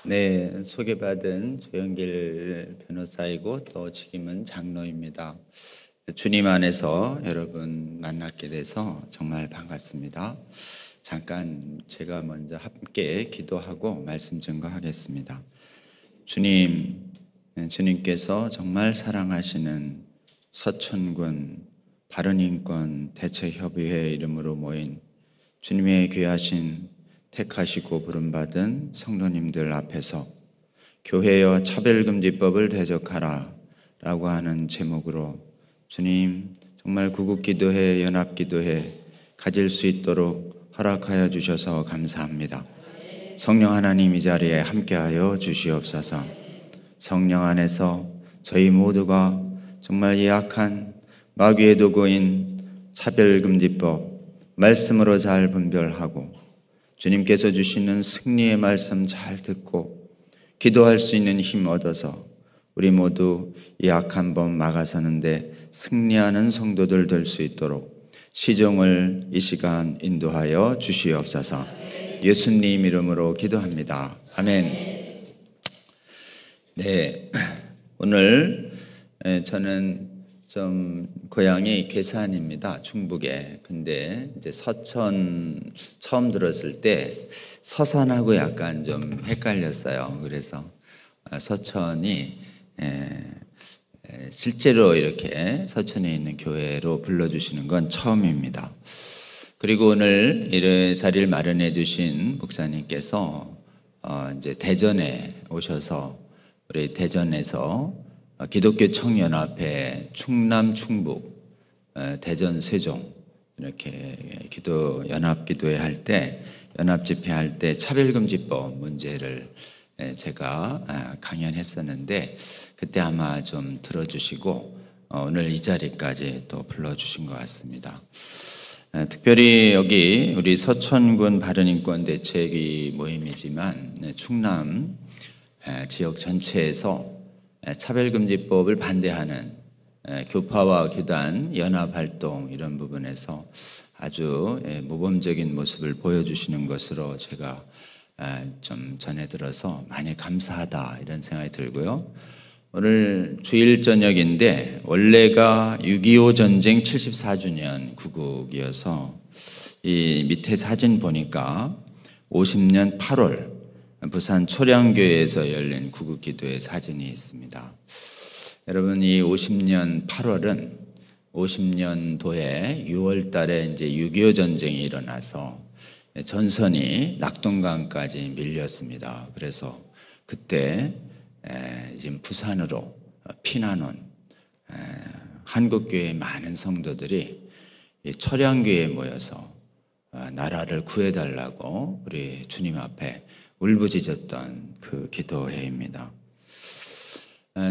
네, 소개받은 조영길 변호사이고 또 지금은 장로입니다. 주님 안에서 여러분 만나게 돼서 정말 반갑습니다. 잠깐 제가 먼저 함께 기도하고 말씀 증거하겠습니다. 주님께서 정말 사랑하시는 서천군 바른인권 대책협의회 이름으로 모인 주님의 귀하신 택하시고 부름받은 성도님들 앞에서 교회여 차별금지법을 대적하라 라고 하는 제목으로 주님 정말 구국기도회 연합기도회 가질 수 있도록 허락하여 주셔서 감사합니다. 성령 하나님 이 자리에 함께하여 주시옵소서. 성령 안에서 저희 모두가 정말 약한 마귀의 도구인 차별금지법 말씀으로 잘 분별하고 주님께서 주시는 승리의 말씀 잘 듣고 기도할 수 있는 힘 얻어서 우리 모두 이 악한 법 막아서는데 승리하는 성도들 될 수 있도록 시종을 이 시간 인도하여 주시옵소서. 예수님 이름으로 기도합니다. 아멘. 네, 오늘 저는 좀 고향이 괴산입니다. 충북에. 근데 이제 서천 처음 들었을 때 서산하고 약간 좀 헷갈렸어요. 그래서 서천이 실제로 이렇게 서천에 있는 교회로 불러주시는 건 처음입니다. 그리고 오늘 이 자리를 마련해 주신 목사님께서 이제 대전에 오셔서 우리 대전에서 기독교 청년합회 충남 충북 대전 세종 이렇게 기도 연합 기도회 할 때 연합 집회 할 때 차별금지법 문제를 제가 강연했었는데 그때 아마 좀 들어주시고 오늘 이 자리까지 또 불러주신 것 같습니다. 특별히 여기 우리 서천군 바른인권 대책위 모임이지만 충남 지역 전체에서 차별금지법을 반대하는 교파와 교단 연합활동 이런 부분에서 아주 모범적인 모습을 보여주시는 것으로 제가 좀 전해 들어서 많이 감사하다 이런 생각이 들고요. 오늘 주일 저녁인데 원래가 6.25 전쟁 74주년 구국이어서 이 밑에 사진 보니까 50년 8월 부산 초량교회에서 열린 구국기도회 사진이 있습니다. 여러분 이 50년 8월은 50년도에 6월 달에 이제 6.25 전쟁이 일어나서 전선이 낙동강까지 밀렸습니다. 그래서 그때 지금 부산으로 피난 온 한국교회의 많은 성도들이 초량교회에 모여서 나라를 구해달라고 우리 주님 앞에 울부짖었던 그 기도회입니다.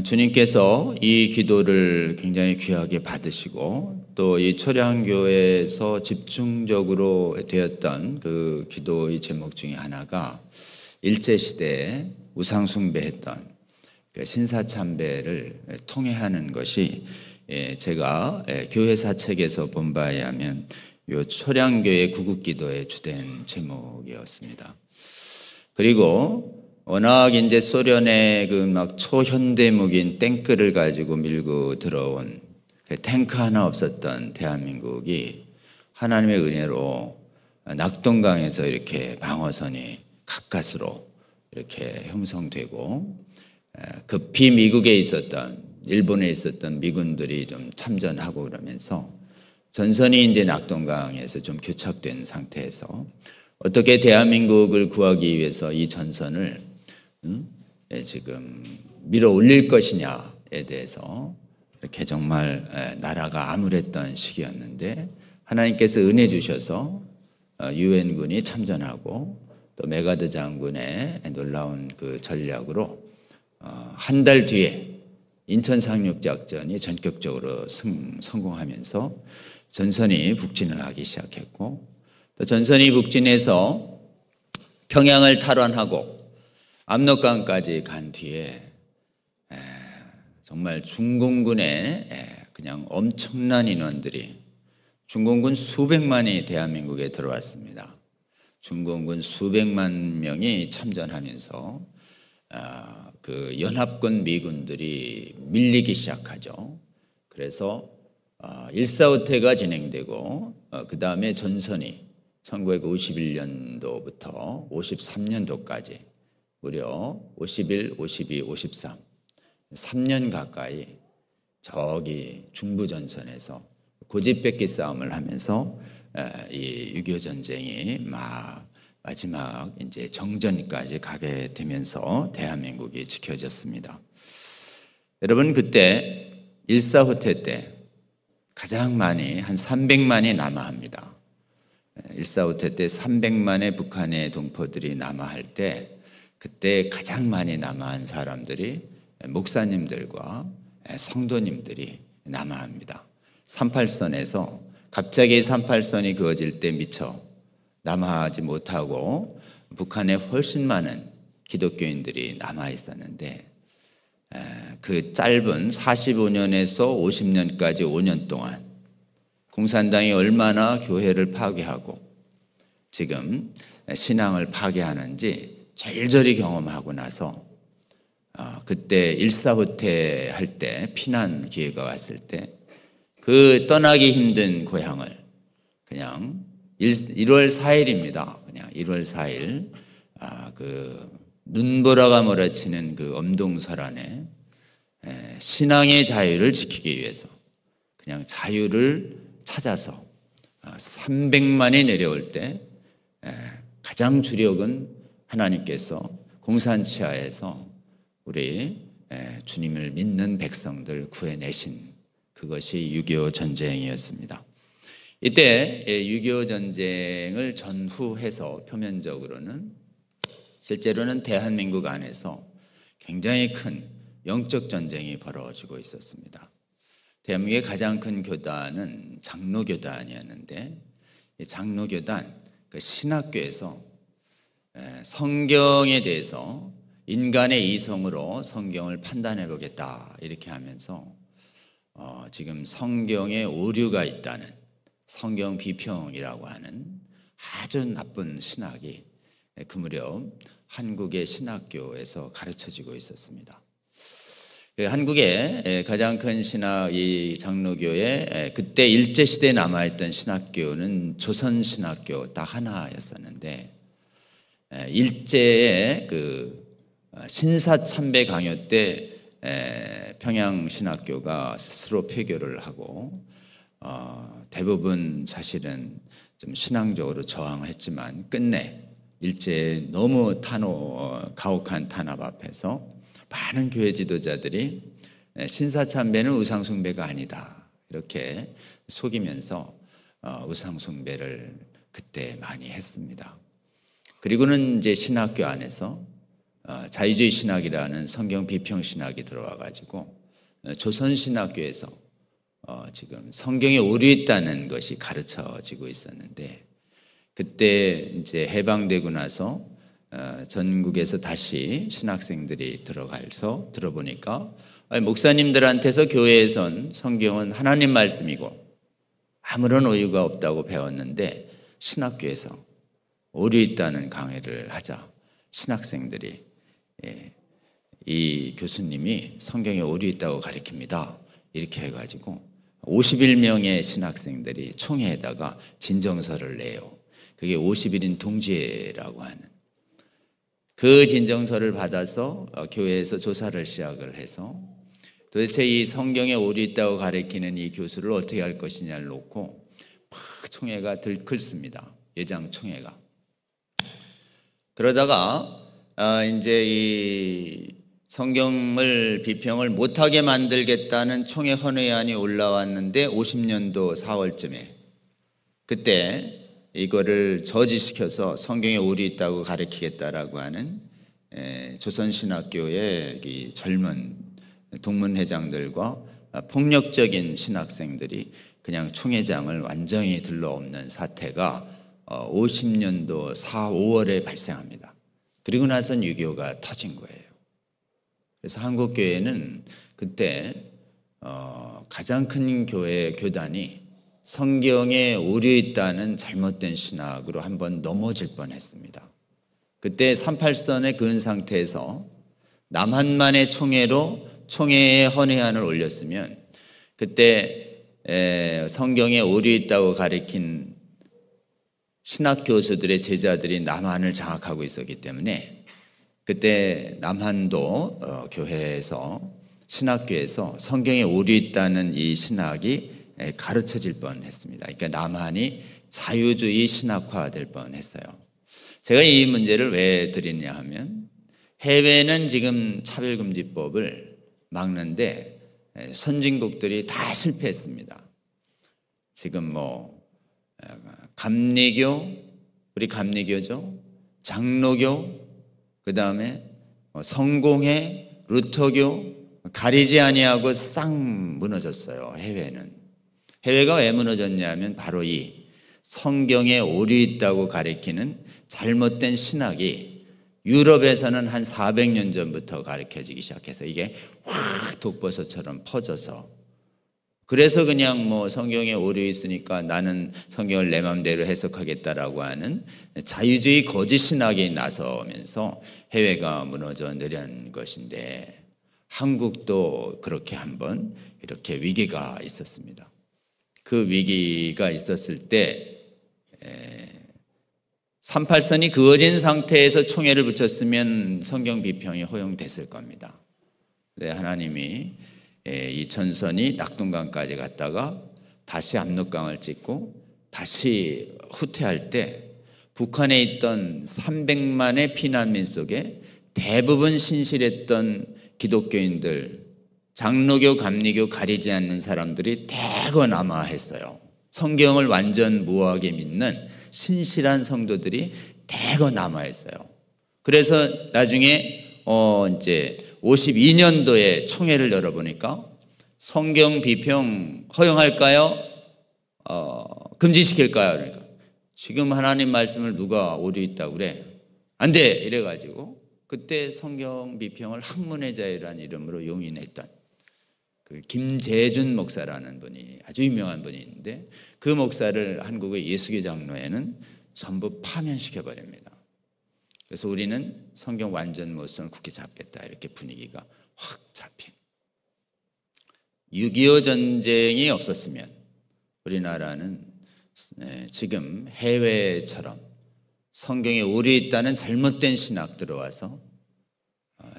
주님께서 이 기도를 굉장히 귀하게 받으시고 또 이 초량교회에서 집중적으로 되었던 그 기도의 제목 중에 하나가 일제시대에 우상숭배했던 그 신사참배를 통회하는 것이 제가 교회사책에서 본 바에 하면 이 초량교회 구국기도의 주된 제목이었습니다. 그리고 워낙 이제 소련의 그 막 초현대무기인 탱크를 가지고 밀고 들어온 탱크 하나 없었던 대한민국이 하나님의 은혜로 낙동강에서 이렇게 방어선이 가까스로 이렇게 형성되고 급히 미국에 있었던 일본에 있었던 미군들이 좀 참전하고 그러면서 전선이 이제 낙동강에서 좀 교착된 상태에서 어떻게 대한민국을 구하기 위해서 이 전선을 지금 밀어 올릴 것이냐에 대해서 이렇게 정말 나라가 암울했던 시기였는데 하나님께서 은혜 주셔서 유엔군이 참전하고 또 메가드 장군의 놀라운 그 전략으로 한 달 뒤에 인천 상륙작전이 전격적으로 성공하면서 전선이 북진을 하기 시작했고 또 전선이 북진해서 평양을 탈환하고 압록강까지 간 뒤에 정말 중공군의 그냥 엄청난 인원들이 중공군 수백만이 대한민국에 들어왔습니다. 중공군 수백만 명이 참전하면서 그 연합군 미군들이 밀리기 시작하죠. 그래서 1.4후퇴가 진행되고 그 다음에 전선이 1951년도부터 53년도까지 무려 51, 52, 53 3년 가까이 저기 중부전선에서 고집뺏기 싸움을 하면서 이 6.25 전쟁이 마지막 이제 정전까지 가게 되면서 대한민국이 지켜졌습니다. 여러분, 그때 1.4후퇴 때 가장 많이 한 300만이 남아합니다. 1.4후퇴 때 300만의 북한의 동포들이 남아할 때 그때 가장 많이 남아한 사람들이 목사님들과 성도님들이 남아합니다. 38선에서 갑자기 38선이 그어질 때 미처 남아하지 못하고 북한에 훨씬 많은 기독교인들이 남아 있었는데 그 짧은 45년에서 50년까지 5년 동안 공산당이 얼마나 교회를 파괴하고 지금 신앙을 파괴하는지 절절히 경험하고 나서 그때 1.4후퇴 할 때 피난 기회가 왔을 때 그 떠나기 힘든 고향을 그냥 1월 4일입니다. 그냥 1월 4일 그 눈보라가 몰아치는 그 엄동설안에 신앙의 자유를 지키기 위해서 그냥 자유를 찾아서 300만이 내려올 때 가장 주력은 하나님께서 공산치하에서 우리 주님을 믿는 백성들 구해내신 그것이 6.25 전쟁이었습니다. 이때 6.25 전쟁을 전후해서 표면적으로는 실제로는 대한민국 안에서 굉장히 큰 영적 전쟁이 벌어지고 있었습니다. 대한민국의 가장 큰 교단은 장로교단이었는데 이 장로교단 그 신학교에서 성경에 대해서 인간의 이성으로 성경을 판단해 보겠다 이렇게 하면서 지금 성경에 오류가 있다는 성경 비평이라고 하는 아주 나쁜 신학이 그 무렵 한국의 신학교에서 가르쳐지고 있었습니다. 한국의 가장 큰 신학, 이 장로교의 그때 일제시대에 남아있던 신학교는 조선신학교 딱 하나였었는데 일제의 그 신사참배 강요 때 평양신학교가 스스로 폐교를 하고 대부분 사실은 좀 신앙적으로 저항을 했지만 끝내 일제의 너무 가혹한 탄압 앞에서 많은 교회 지도자들이 신사참배는 우상숭배가 아니다 이렇게 속이면서 우상숭배를 그때 많이 했습니다. 그리고는 이제 신학교 안에서 자유주의 신학이라는 성경 비평 신학이 들어와 가지고 조선신학교에서 지금 성경에 오류 있다는 것이 가르쳐지고 있었는데 그때 이제 해방되고 나서 전국에서 다시 신학생들이 들어가서 들어보니까 목사님들한테서 교회에선 성경은 하나님 말씀이고 아무런 오류가 없다고 배웠는데 신학교에서 오류 있다는 강의를 하자 신학생들이 이 교수님이 성경에 오류 있다고 가르칩니다 이렇게 해가지고 51명의 신학생들이 총회에다가 진정서를 내요. 그게 50일인 동지회라고 하는 그 진정서를 받아서 교회에서 조사를 시작을 해서 도대체 이 성경에 오류 있다고 가르치는 이 교수를 어떻게 할 것이냐를 놓고 막 총회가 들끓습니다. 예장 총회가. 그러다가 이제 이 성경을 비평을 못하게 만들겠다는 총회 헌의안이 올라왔는데 50년도 4월쯤에 그때 이거를 저지시켜서 성경에 오류 있다고 가르치겠다라고 하는 조선신학교의 이 젊은 동문회장들과 폭력적인 신학생들이 그냥 총회장을 완전히 들러엎는 사태가 50년도 4, 5월에 발생합니다. 그리고 나선 6.25가 터진 거예요. 그래서 한국교회는 그때 가장 큰 교단이 성경에 오류 있다는 잘못된 신학으로 한번 넘어질 뻔했습니다. 그때 38선에 그은 상태에서 남한만의 총회에 헌회안을 올렸으면 그때 성경에 오류 있다고 가리킨 신학 교수들의 제자들이 남한을 장악하고 있었기 때문에 그때 남한도 교회에서 신학교에서 성경에 오류 있다는 이 신학이 가르쳐질 뻔했습니다. 그러니까 남한이 자유주의 신학화될 뻔했어요. 제가 이 문제를 왜 드리냐 하면 해외는 지금 차별금지법을 막는데 선진국들이 다 실패했습니다. 지금 감리교, 우리 감리교죠, 장로교, 그 다음에 성공회, 루터교 가리지 아니하고 싹 무너졌어요. 해외가 왜 무너졌냐면 바로 이 성경에 오류 있다고 가리키는 잘못된 신학이 유럽에서는 한 400년 전부터 가르쳐지기 시작해서 이게 확 독버섯처럼 퍼져서, 그래서 그냥 성경에 오류 있으니까 나는 성경을 내 마음대로 해석하겠다라고 하는 자유주의 거짓 신학이 나서면서 해외가 무너져 내려간 것인데, 한국도 그렇게 한번 이렇게 위기가 있었습니다. 그 위기가 있었을 때 38선이 그어진 상태에서 총회를 붙였으면 성경 비평이 허용됐을 겁니다. 네, 하나님이 이 전선이 낙동강까지 갔다가 다시 압록강을 찍고 다시 후퇴할 때 북한에 있던 300만의 피난민 속에 대부분 신실했던 기독교인들, 장로교, 감리교 가리지 않는 사람들이 대거 남아했어요. 성경을 완전 무하게 믿는 신실한 성도들이 대거 남아했어요. 그래서 나중에 이제 52년도에 총회를 열어보니까 성경 비평 허용할까요? 금지시킬까요? 그러니까 지금 하나님 말씀을 누가 오류 있다고 그래? 안 돼! 이래가지고 그때 성경 비평을 학문의 자유라는 이름으로 용인했던 그 김재준 목사라는 분이, 아주 유명한 분이 있는데 그 목사를 한국의 예수교 장로회는 전부 파면시켜 버립니다. 그래서 우리는 성경 완전 모순을 굳게 잡겠다, 이렇게 분위기가 확 잡힌. 6.25 전쟁이 없었으면 우리나라는 지금 해외처럼 성경에 오류 있다는 잘못된 신학 들어와서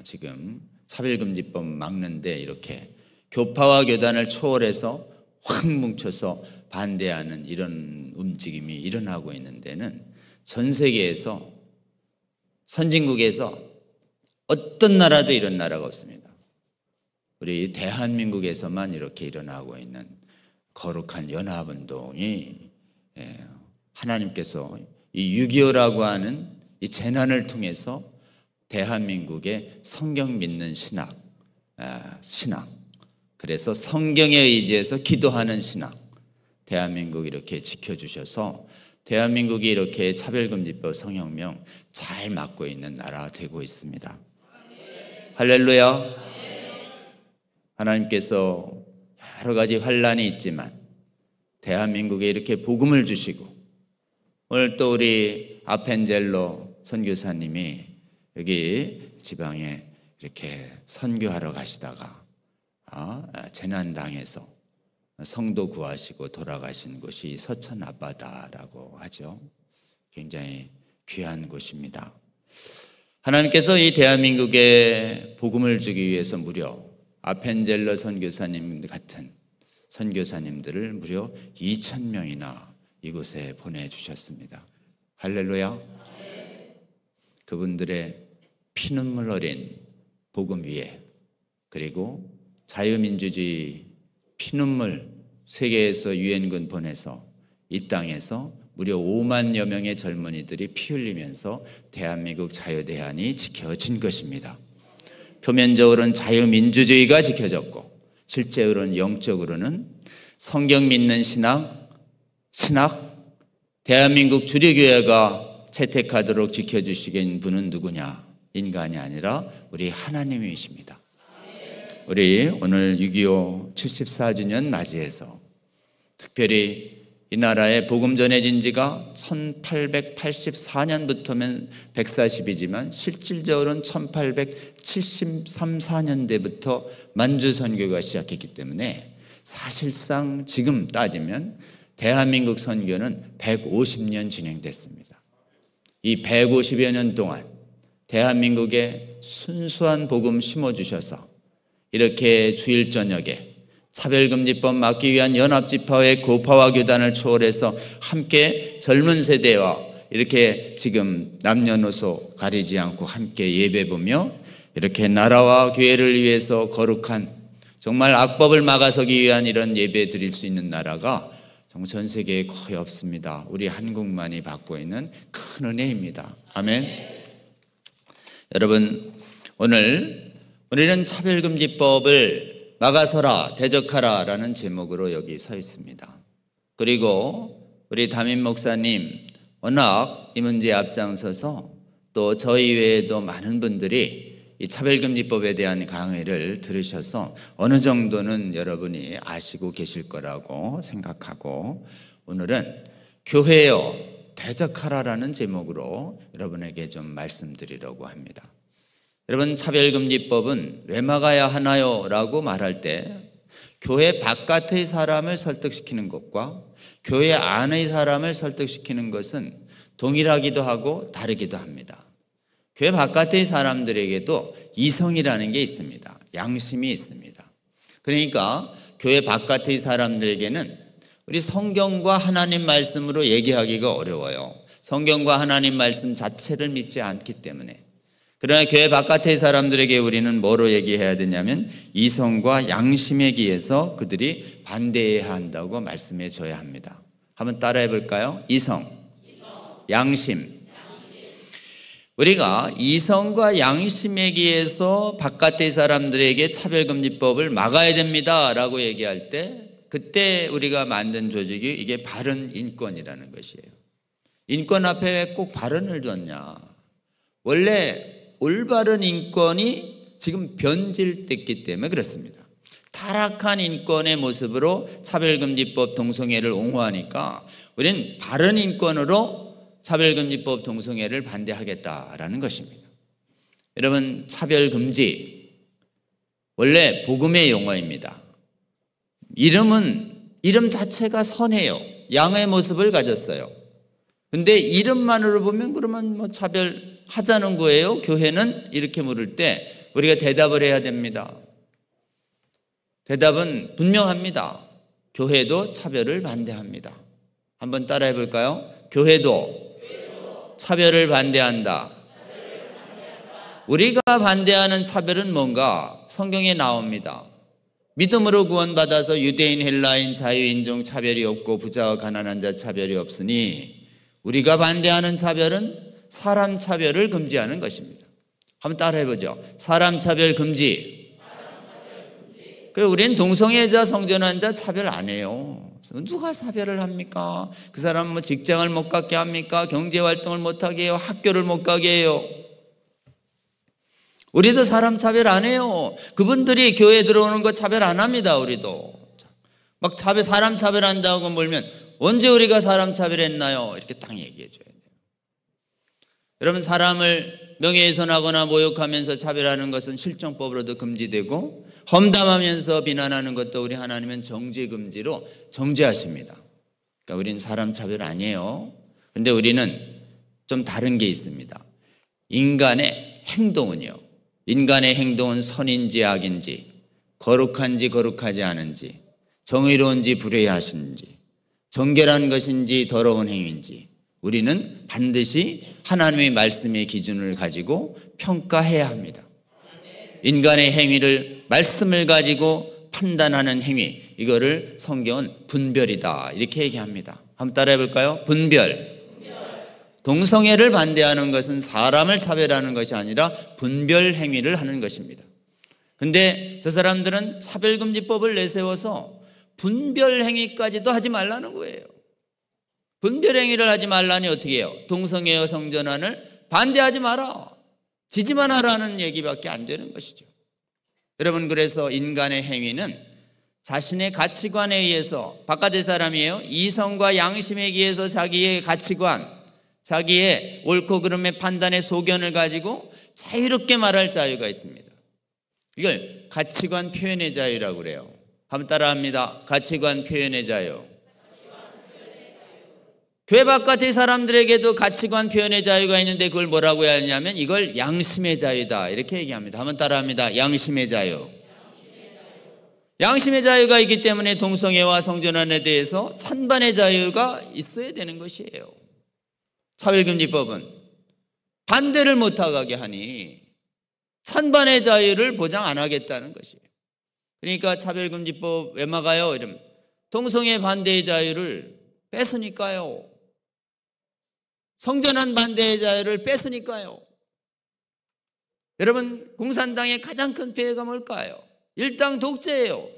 지금 차별금지법 막는데 이렇게 교파와 교단을 초월해서 확 뭉쳐서 반대하는 이런 움직임이 일어나고 있는 데는 전 세계에서, 선진국에서 어떤 나라도 이런 나라가 없습니다. 우리 대한민국에서만 이렇게 일어나고 있는 거룩한 연합운동이 하나님께서 이 6.25라고 하는 이 재난을 통해서 대한민국의 성경 믿는 신학, 그래서 성경에 의지해서 기도하는 신학, 대한민국 이렇게 지켜주셔서 대한민국이 이렇게 차별금지법 성혁명 잘 막고 있는 나라가 되고 있습니다. 할렐루야. 하나님께서 여러 가지 환란이 있지만 대한민국에 이렇게 복음을 주시고, 오늘 또 우리 아펜젤로 선교사님이 여기 지방에 이렇게 선교하러 가시다가 재난당해서 성도 구하시고 돌아가신 곳이 서천 앞바다라고 하죠. 굉장히 귀한 곳입니다. 하나님께서 이 대한민국에 복음을 주기 위해서 무려 아펜젤러 선교사님 같은 선교사님들을 무려 2,000명이나 이곳에 보내주셨습니다. 할렐루야. 그분들의 피눈물 어린 복음 위에, 그리고 자유민주주의 피눈물 세계에서 유엔군 보내서 이 땅에서 무려 5만여 명의 젊은이들이 피 흘리면서 대한민국 자유대한이 지켜진 것입니다. 표면적으로는 자유민주주의가 지켜졌고 실제로는 영적으로는 성경 믿는 신학, 대한민국 주류교회가 채택하도록 지켜주시긴 분은 누구냐? 인간이 아니라 우리 하나님이십니다. 우리 오늘 6.25 74주년 맞이해서 특별히 이 나라에 복음 전해진 지가 1884년부터면 140이지만 실질적으로는 1873, 4년대부터 만주 선교가 시작했기 때문에 사실상 지금 따지면 대한민국 선교는 150년 진행됐습니다. 이 150여 년 동안 대한민국에 순수한 복음 심어주셔서 이렇게 주일 저녁에 차별금지법 막기 위한 연합지파회 고파와 교단을 초월해서 함께 젊은 세대와 이렇게 지금 남녀노소 가리지 않고 함께 예배보며 이렇게 나라와 교회를 위해서 거룩한 정말 악법을 막아서기 위한 이런 예배 드릴 수 있는 나라가 정말 전 세계에 거의 없습니다. 우리 한국만이 받고 있는 큰 은혜입니다. 아멘. 여러분, 오늘 우리는 차별금지법을 막아서라 대적하라 라는 제목으로 여기 서 있습니다. 그리고 우리 담임 목사님 워낙 이 문제에 앞장서서 또 저희 외에도 많은 분들이 이 차별금지법에 대한 강의를 들으셔서 어느 정도는 여러분이 아시고 계실 거라고 생각하고 오늘은 교회여 대적하라라는 제목으로 여러분에게 좀 말씀드리려고 합니다. 여러분, 차별금지법은 왜 막아야 하나요? 라고 말할 때 교회 바깥의 사람을 설득시키는 것과 교회 안의 사람을 설득시키는 것은 동일하기도 하고 다르기도 합니다. 교회 바깥의 사람들에게도 이성이라는 게 있습니다. 양심이 있습니다. 그러니까 교회 바깥의 사람들에게는 우리 성경과 하나님 말씀으로 얘기하기가 어려워요. 성경과 하나님 말씀 자체를 믿지 않기 때문에. 그러나 교회 바깥의 사람들에게 우리는 뭐로 얘기해야 되냐면 이성과 양심에 기해서 그들이 반대해야 한다고 말씀해 줘야 합니다. 한번 따라해 볼까요? 이성, 양심. 우리가 이성과 양심에 기해서 바깥의 사람들에게 차별금지법을 막아야 됩니다 라고 얘기할 때 그때 우리가 만든 조직이 이게 바른인권이라는 것이에요. 인권 앞에 왜 꼭 바른을 뒀냐. 원래 올바른 인권이 지금 변질됐기 때문에 그렇습니다. 타락한 인권의 모습으로 차별금지법 동성애를 옹호하니까 우리는 바른 인권으로 차별금지법 동성애를 반대하겠다라는 것입니다. 여러분, 차별금지 원래 복음의 용어입니다. 이름 자체가 선해요. 양의 모습을 가졌어요. 근데 이름만으로 보면 그러면 뭐 차별하자는 거예요? 교회는? 이렇게 물을 때 우리가 대답을 해야 됩니다. 대답은 분명합니다. 교회도 차별을 반대합니다. 한번 따라해 볼까요? 교회도 차별을 반대한다. 우리가 반대하는 차별은 뭔가? 성경에 나옵니다. 믿음으로 구원받아서 유대인, 헬라인, 자유인종 차별이 없고 부자와 가난한 자 차별이 없으니 우리가 반대하는 차별은 사람 차별을 금지하는 것입니다. 한번 따라해 보죠. 사람 차별 금지. 그리고 우리는 동성애자, 성전환자 차별 안 해요. 누가 차별을 합니까? 그 사람 뭐 직장을 못 갖게 합니까? 경제활동을 못 하게 해요? 학교를 못 가게 해요? 우리도 사람 차별 안 해요. 그분들이 교회에 들어오는 거 차별 안 합니다. 우리도 막 사람 차별한다고 몰면 언제 우리가 사람 차별했나요? 이렇게 딱 얘기해 줘야 돼요. 여러분, 사람을 명예훼손하거나 모욕하면서 차별하는 것은 실정법으로도 금지되고 험담하면서 비난하는 것도 우리 하나님은 정죄금지로 정죄하십니다. 그러니까 우리는 사람 차별 아니에요. 근데 우리는 좀 다른 게 있습니다. 인간의 행동은요. 인간의 행동은 선인지 악인지, 거룩한지 거룩하지 않은지, 정의로운지 불의하신지, 정결한 것인지 더러운 행위인지 우리는 반드시 하나님의 말씀의 기준을 가지고 평가해야 합니다. 인간의 행위를 말씀을 가지고 판단하는 행위, 이거를 성경은 분별이다 이렇게 얘기합니다. 한번 따라해 볼까요? 분별. 동성애를 반대하는 것은 사람을 차별하는 것이 아니라 분별 행위를 하는 것입니다. 근데 저 사람들은 차별금지법을 내세워서 분별 행위까지도 하지 말라는 거예요. 분별 행위를 하지 말라니 어떻게 해요? 동성애와 성전환을 반대하지 마라. 지지만 하라는 얘기밖에 안 되는 것이죠. 여러분, 그래서 인간의 행위는 자신의 가치관에 의해서, 바깥의 사람이에요. 이성과 양심에 의해서 자기의 가치관, 자기의 옳고 그름의 판단의 소견을 가지고 자유롭게 말할 자유가 있습니다. 이걸 가치관 표현의 자유라고 그래요. 한번 따라합니다. 가치관 표현의 자유. 교회 바깥의 사람들에게도 가치관 표현의 자유가 있는데 그걸 뭐라고 해야 하냐면 이걸 양심의 자유다 이렇게 얘기합니다. 한번 따라합니다. 양심의 자유. 양심의 자유가 있기 때문에 동성애와 성전환에 대해서 찬반의 자유가 있어야 되는 것이에요. 차별금지법은 반대를 못하게 하니 찬반의 자유를 보장 안 하겠다는 것이에요. 그러니까 차별금지법 왜 막아요? 이러면 동성애 반대의 자유를 뺏으니까요. 성전환 반대의 자유를 뺏으니까요. 여러분, 공산당의 가장 큰 피해가 뭘까요? 일당 독재예요.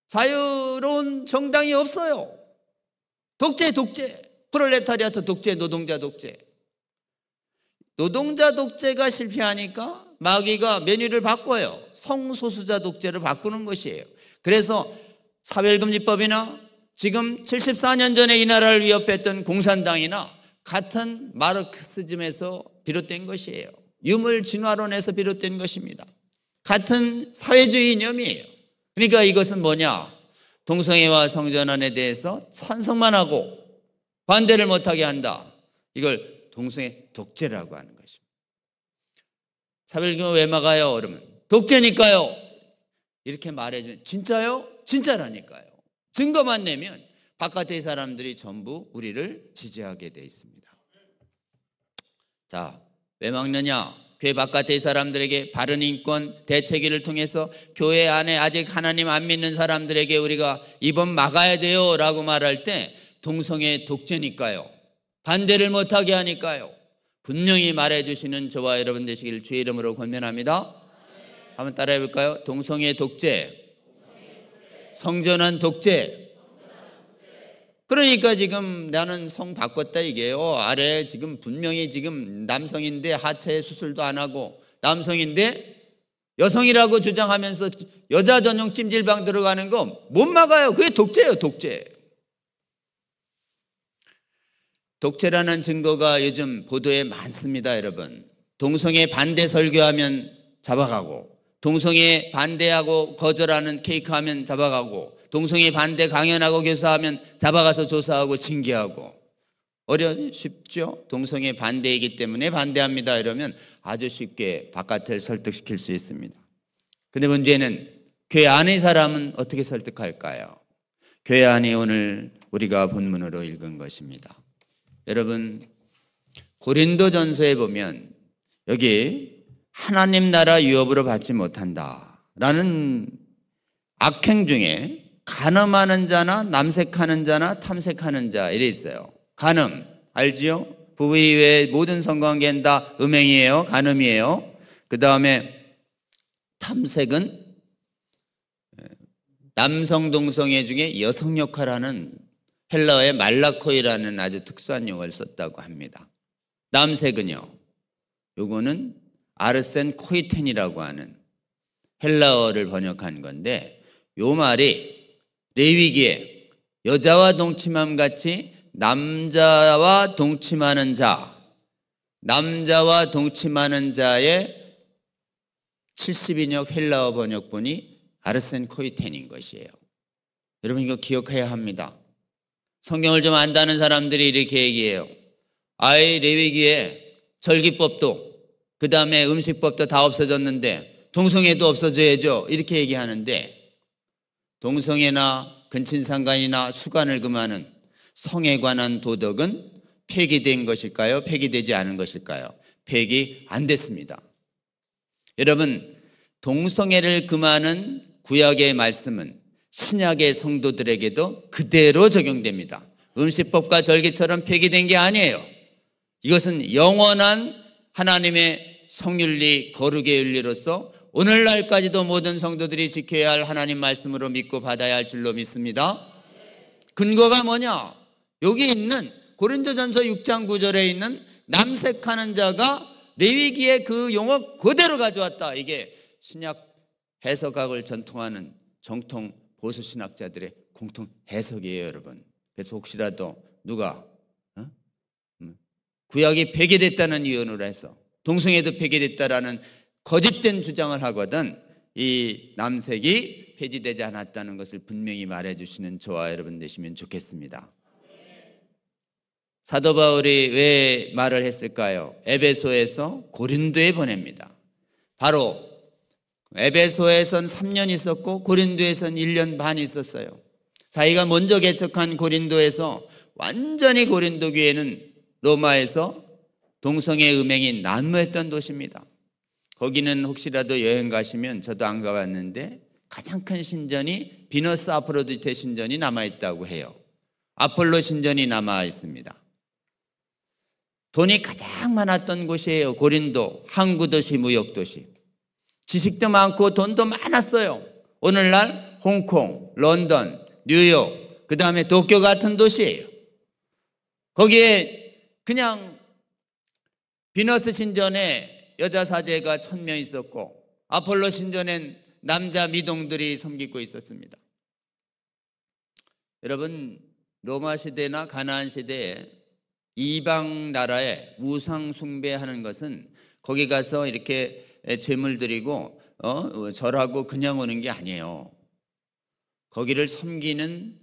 자유로운 정당이 없어요. 독재. 프롤레타리아트 독재, 노동자 독재. 노동자 독재가 실패하니까 마귀가 메뉴를 바꿔요. 성소수자 독재를 바꾸는 것이에요. 그래서 차별금지법이나 지금 74년 전에 이 나라를 위협했던 공산당이나 같은 마르크시즘에서 비롯된 것이에요. 유물 진화론에서 비롯된 것입니다. 같은 사회주의 이념이에요. 그러니까 이것은 뭐냐? 동성애와 성전환에 대해서 찬성만 하고 반대를 못하게 한다. 이걸 동성애 독재라고 하는 것입니다. 차별금지 왜 막아요? 그러면 독재니까요. 이렇게 말해주면 진짜요? 진짜라니까요. 증거만 내면 바깥의 사람들이 전부 우리를 지지하게 돼 있습니다. 자, 왜 막느냐? 교회 바깥의 사람들에게 바른 인권 대책위를 통해서 교회 안에 아직 하나님 안 믿는 사람들에게 우리가 이번 막아야 돼요 라고 말할 때 동성애 독재니까요. 반대를 못하게 하니까요. 분명히 말해주시는 저와 여러분 되시길 주의 이름으로 권면합니다. 한번 따라해 볼까요? 동성애 독재, 성전환 독재. 그러니까 지금 나는 성 바꿨다 이게요. 아래 지금 분명히 지금 남성인데 하체 수술도 안 하고 남성인데 여성이라고 주장하면서 여자 전용 찜질방 들어가는 거 못 막아요. 그게 독재예요, 독재. 독재라는 증거가 요즘 보도에 많습니다, 여러분. 동성애 반대 설교하면 잡아가고, 동성애 반대하고 거절하는 케이크 하면 잡아가고, 동성애 반대 강연하고 교사하면 잡아가서 조사하고 징계하고. 쉽죠? 동성애 반대이기 때문에 반대합니다 이러면 아주 쉽게 바깥을 설득시킬 수 있습니다. 근데 문제는 교회 안의 사람은 어떻게 설득할까요? 교회 안이 오늘 우리가 본문으로 읽은 것입니다. 여러분, 고린도전서에 보면 여기 하나님 나라 유업으로 받지 못한다라는 악행 중에 간음하는 자나 남색하는 자나 탐색하는 자 이래 있어요. 간음 알지요? 부부 이외의 모든 성관계는 다 음행이에요. 간음이에요. 그 다음에 탐색은 남성 동성애 중에 여성 역할하는 헬라어의 말라코이라는 아주 특수한 용어를 썼다고 합니다. 남색은요, 요거는 아르센 코이텐이라고 하는 헬라어를 번역한 건데 요 말이 레위기에 여자와 동침함 같이 남자와 동침하는 자, 남자와 동침하는 자의 70인역 헬라어 번역본이 아르센 코이텐인 것이에요. 여러분 이거 기억해야 합니다. 성경을 좀 안다는 사람들이 이렇게 얘기해요. 아이 레위기에 절기법도 그 다음에 음식법도 다 없어졌는데 동성애도 없어져야죠 이렇게 얘기하는데 동성애나 근친상간이나 수간을 금하는 성에 관한 도덕은 폐기된 것일까요? 폐기되지 않은 것일까요? 폐기 안 됐습니다. 여러분 동성애를 금하는 구약의 말씀은 신약의 성도들에게도 그대로 적용됩니다. 음식법과 절기처럼 폐기된 게 아니에요. 이것은 영원한 하나님의 성윤리 거룩의 윤리로서 오늘날까지도 모든 성도들이 지켜야 할 하나님 말씀으로 믿고 받아야 할 줄로 믿습니다. 근거가 뭐냐? 여기 있는 고린도전서 6장 9절에 있는 남색하는 자가 레위기의 그 용어 그대로 가져왔다. 이게 신약 해석학을 전통하는 정통 보수 신학자들의 공통 해석이에요, 여러분. 그래서 혹시라도 누가 구약이 폐기됐다는 이유로 해서 동성애도 폐기됐다라는 거짓된 주장을 하거든 이 남색이 폐지되지 않았다는 것을 분명히 말해주시는 저와 여러분 되시면 좋겠습니다. 사도 바울이 왜 말을 했을까요? 에베소에서 고린도에 보냅니다. 바로 에베소에선 3년 있었고 고린도에선 1년 반 있었어요. 자기가 먼저 개척한 고린도에서 완전히 고린도 교회는 로마에서 동성애 음행이 난무했던 도시입니다. 거기는 혹시라도 여행 가시면, 저도 안 가봤는데 가장 큰 신전이 비너스 아프로디테 신전이 남아있다고 해요. 아폴로 신전이 남아있습니다. 돈이 가장 많았던 곳이에요. 고린도, 항구도시, 무역도시. 지식도 많고 돈도 많았어요. 오늘날 홍콩, 런던, 뉴욕, 그 다음에 도쿄 같은 도시예요. 거기에 그냥 비너스 신전에 여자 사제가 1000명 있었고 아폴로 신전엔 남자 미동들이 섬기고 있었습니다. 여러분, 로마 시대나 가나안 시대에 이방 나라에 우상 숭배하는 것은 거기 가서 이렇게 제물 드리고 절하고 그냥 오는 게 아니에요. 거기를 섬기는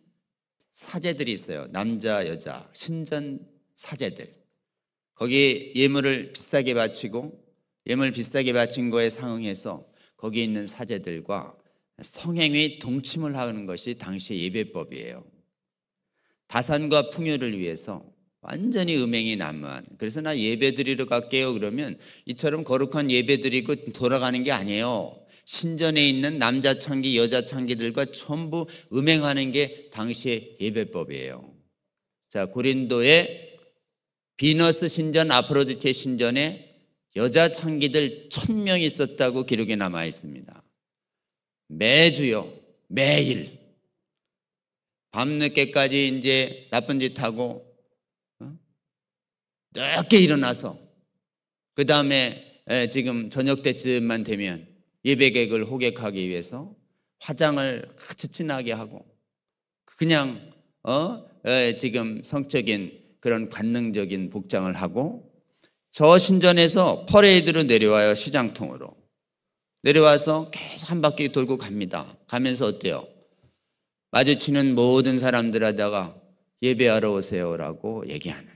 사제들이 있어요. 남자 여자 신전 사제들. 거기 예물을 비싸게 바치고 예물 비싸게 바친 거에 상응해서 거기 있는 사제들과 성행위 동침을 하는 것이 당시 예배법이에요. 다산과 풍요를 위해서 완전히 음행이 난무한. 그래서 나 예배 드리러 갈게요 그러면 이처럼 거룩한 예배 드리고 돌아가는 게 아니에요. 신전에 있는 남자 창기 여자 창기들과 전부 음행하는 게 당시의 예배법이에요. 자, 고린도의 비너스 신전 아프로디테 신전에 여자 창기들 1000명 있었다고 기록에 남아 있습니다. 매주요, 매일 밤늦게까지 이제 나쁜 짓 하고 늦게 일어나서 그 다음에 지금 저녁 때쯤만 되면 예배객을 호객하기 위해서 화장을 아주 진하게 하고 그냥 지금 성적인 그런 관능적인 복장을 하고 저 신전에서 퍼레이드로 내려와요. 시장통으로 내려와서 계속 한 바퀴 돌고 갑니다. 가면서 어때요? 마주치는 모든 사람들에다가 예배하러 오세요라고 얘기하는.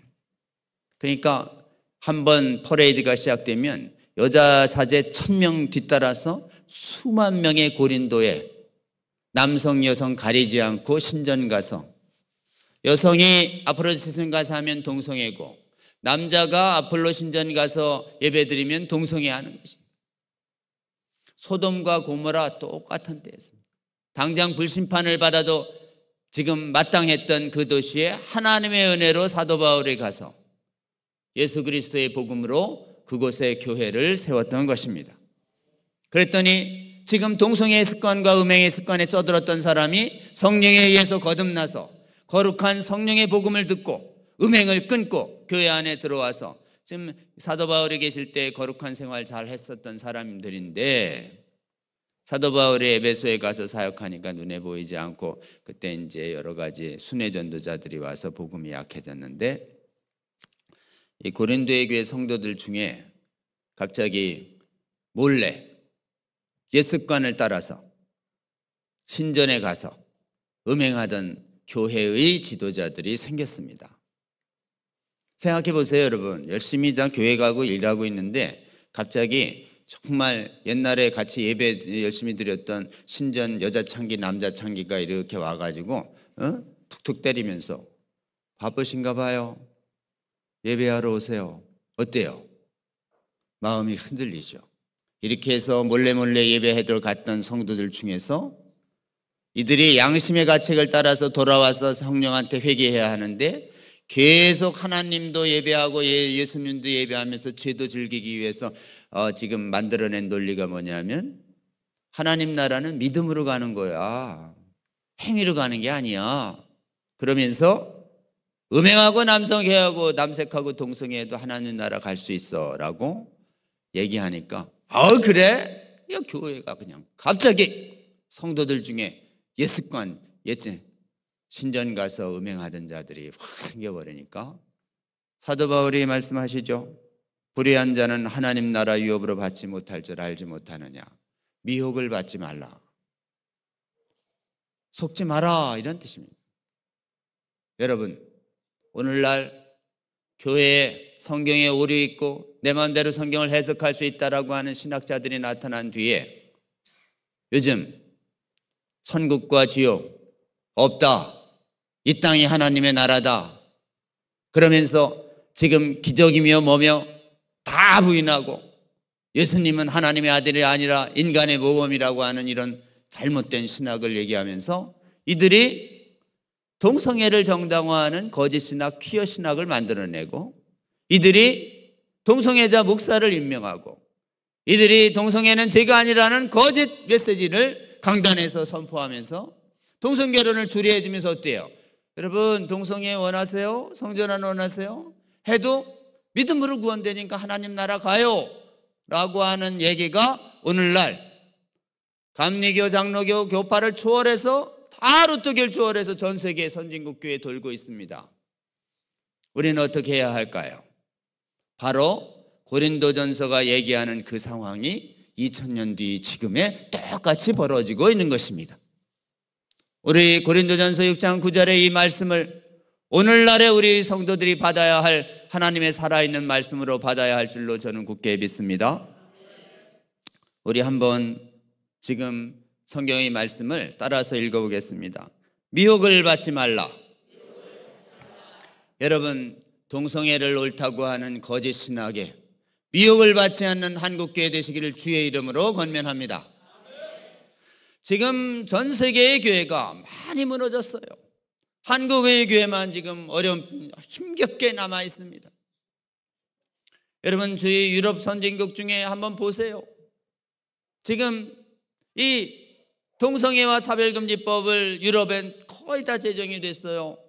그러니까 한번 퍼레이드가 시작되면 여자 사제 1000명 뒤따라서 수만 명의 고린도에 남성 여성 가리지 않고 신전 가서 여성이 아폴로 신전 가서 하면 동성애고 남자가 아폴로 신전 가서 예배드리면 동성애 하는 것입니다. 소돔과 고모라 똑같은 때였습니다. 당장 불심판을 받아도 지금 마땅했던 그 도시에 하나님의 은혜로 사도 바울이 가서 예수 그리스도의 복음으로 그곳에 교회를 세웠던 것입니다. 그랬더니 지금 동성애의 습관과 음행의 습관에 쩌들었던 사람이 성령에 의해서 거듭나서 거룩한 성령의 복음을 듣고 음행을 끊고 교회 안에 들어와서 지금 사도 바울이 계실 때 거룩한 생활 잘 했었던 사람들인데 사도 바울이 에베소에 가서 사역하니까 눈에 보이지 않고 그때 이제 여러 가지 순회 전도자들이 와서 복음이 약해졌는데 이 고린도의 교회 성도들 중에 갑자기 몰래 옛 습관을 따라서 신전에 가서 음행하던 교회의 지도자들이 생겼습니다. 생각해 보세요, 여러분. 열심히 다 교회 가고 일하고 있는데 갑자기 정말 옛날에 같이 예배 열심히 드렸던 신전 여자 창기 남자 창기가 이렇게 와가지고 툭툭 때리면서 바쁘신가 봐요. 예배하러 오세요. 어때요? 마음이 흔들리죠. 이렇게 해서 몰래 예배회를 갔던 성도들 중에서 이들이 양심의 가책을 따라서 돌아와서 성령한테 회개해야 하는데 계속 하나님도 예배하고 예수님도 예배하면서 죄도 즐기기 위해서 지금 만들어낸 논리가 뭐냐면 하나님 나라는 믿음으로 가는 거야. 행위로 가는 게 아니야. 그러면서 음행하고 남성애하고 남색하고 동성애해도 하나님 나라 갈 수 있어 라고 얘기하니까 그래? 이 교회가 그냥 갑자기 성도들 중에 옛 습관, 옛 신전 가서 음행하던 자들이 확 생겨버리니까 사도 바울이 말씀하시죠. 불의한 자는 하나님 나라 유업으로 받지 못할 줄 알지 못하느냐. 미혹을 받지 말라. 속지 마라, 이런 뜻입니다. 여러분, 오늘날 교회에 성경에 오류 있고 내 마음대로 성경을 해석할 수 있다라고 하는 신학자들이 나타난 뒤에 요즘 천국과 지옥 없다, 이 땅이 하나님의 나라다 그러면서 지금 기적이며 뭐며 다 부인하고 예수님은 하나님의 아들이 아니라 인간의 모범이라고 하는 이런 잘못된 신학을 얘기하면서 이들이 동성애를 정당화하는 거짓 신학, 퀴어 신학을 만들어내고 이들이 동성애자 목사를 임명하고 이들이 동성애는 죄가 아니라는 거짓 메시지를 강단에서 선포하면서 동성결혼을 주례해주면서 어때요? 여러분, 동성애 원하세요? 성전환 원하세요? 해도 믿음으로 구원되니까 하나님 나라 가요 라고 하는 얘기가 오늘날 감리교, 장로교, 교파를 초월해서 다 루터교를 초월해서 전 세계 선진국 교회에 돌고 있습니다. 우리는 어떻게 해야 할까요? 바로 고린도전서가 얘기하는 그 상황이 2000년 뒤 지금에 똑같이 벌어지고 있는 것입니다. 우리 고린도전서 6장 9절의 이 말씀을 오늘날에 우리 성도들이 받아야 할 하나님의 살아있는 말씀으로 받아야 할 줄로 저는 굳게 믿습니다. 우리 한번 지금 성경의 말씀을 따라서 읽어보겠습니다. 미혹을 받지 말라. 여러분, 동성애를 옳다고 하는 거짓 신학에 미혹을 받지 않는 한국교회 되시기를 주의 이름으로 권면합니다. 지금 전 세계의 교회가 많이 무너졌어요. 한국의 교회만 지금 힘겹게 남아 있습니다. 여러분, 저희 유럽 선진국 중에 한번 보세요. 지금 이 동성애와 차별금지법을 유럽엔 거의 다 제정이 됐어요.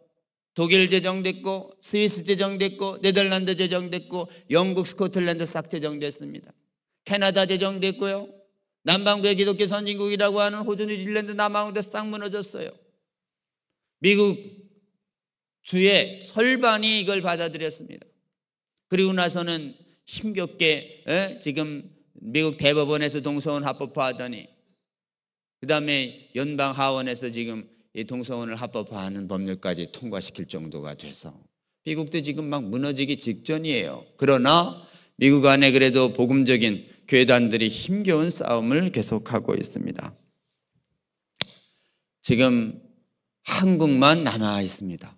독일 제정됐고 스위스 제정됐고 네덜란드 제정됐고 영국, 스코틀랜드 싹 제정됐습니다. 캐나다 제정됐고요. 남반구의 기독교 선진국이라고 하는 호주, 뉴질랜드, 남아공도 싹 무너졌어요. 미국 주의 설반이 이걸 받아들였습니다. 그리고 나서는 힘겹게 지금 미국 대법원에서 동성혼 합법화하더니 그 다음에 연방 하원에서 지금 이 동성혼을 합법화하는 법률까지 통과시킬 정도가 돼서 미국도 지금 막 무너지기 직전이에요. 그러나 미국 안에 그래도 복음적인 교회단들이 힘겨운 싸움을 계속하고 있습니다. 지금 한국만 남아 있습니다.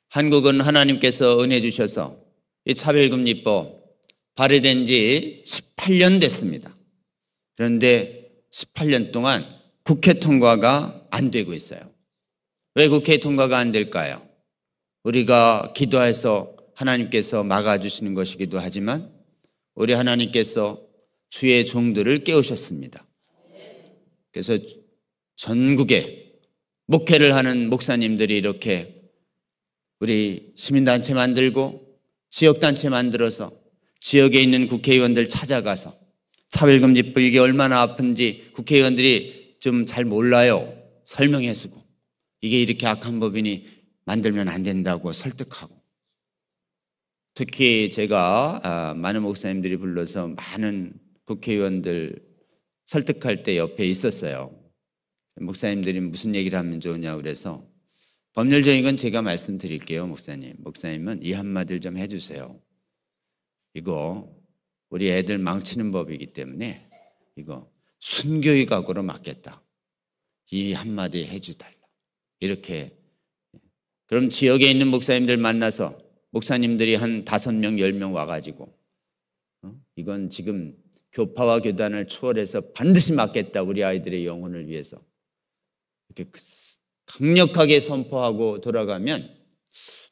한국은 하나님께서 은혜 주셔서 이 차별금지법 발의된 지 18년 됐습니다. 그런데 18년 동안 국회 통과가 안 되고 있어요. 왜 국회 통과가 안 될까요? 우리가 기도해서 하나님께서 막아주시는 것이기도 하지만 우리 하나님께서 주의 종들을 깨우셨습니다. 그래서 전국에 목회를 하는 목사님들이 이렇게 우리 시민단체 만들고 지역단체 만들어서 지역에 있는 국회의원들 찾아가서 차별금지법 이게 얼마나 아픈지 국회의원들이 좀 잘 몰라요. 설명해주고 이게 이렇게 악한 법이니 만들면 안 된다고 설득하고 특히 제가 많은 목사님들이 불러서 많은 국회의원들 설득할 때 옆에 있었어요. 목사님들이 무슨 얘기를 하면 좋으냐고 그래서 법률적인 건 제가 말씀드릴게요. 목사님은 이 한마디를 좀 해주세요. 이거 우리 애들 망치는 법이기 때문에 이거 순교의각으로 막겠다. 이 한마디 해주달라. 이렇게 그럼 지역에 있는 목사님들 만나서 목사님들이 한 5명, 10명 와가지고 이건 지금 교파와 교단을 초월해서 반드시 막겠다. 우리 아이들의 영혼을 위해서 이렇게 강력하게 선포하고 돌아가면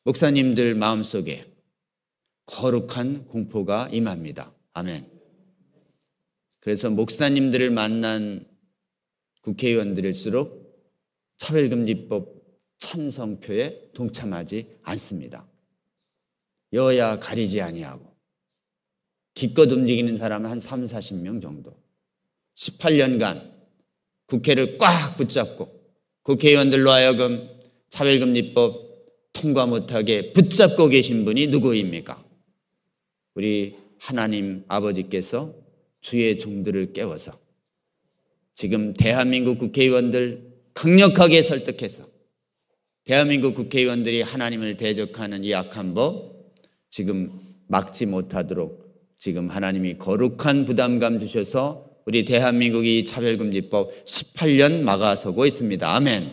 목사님들 마음속에 거룩한 공포가 임합니다. 아멘. 그래서 목사님들을 만난 국회의원들일수록 차별금지법 찬성표에 동참하지 않습니다. 여야 가리지 아니하고 기껏 움직이는 사람은 한 30, 40명 정도 18년간 국회를 꽉 붙잡고 국회의원들로 하여금 차별금지법 통과 못하게 붙잡고 계신 분이 누구입니까? 우리 하나님 아버지께서 주의 종들을 깨워서 지금 대한민국 국회의원들 강력하게 설득해서 대한민국 국회의원들이 하나님을 대적하는 이 악한 법 지금 막지 못하도록 지금 하나님이 거룩한 부담감 주셔서 우리 대한민국이 차별금지법 18년 막아서고 있습니다. 아멘.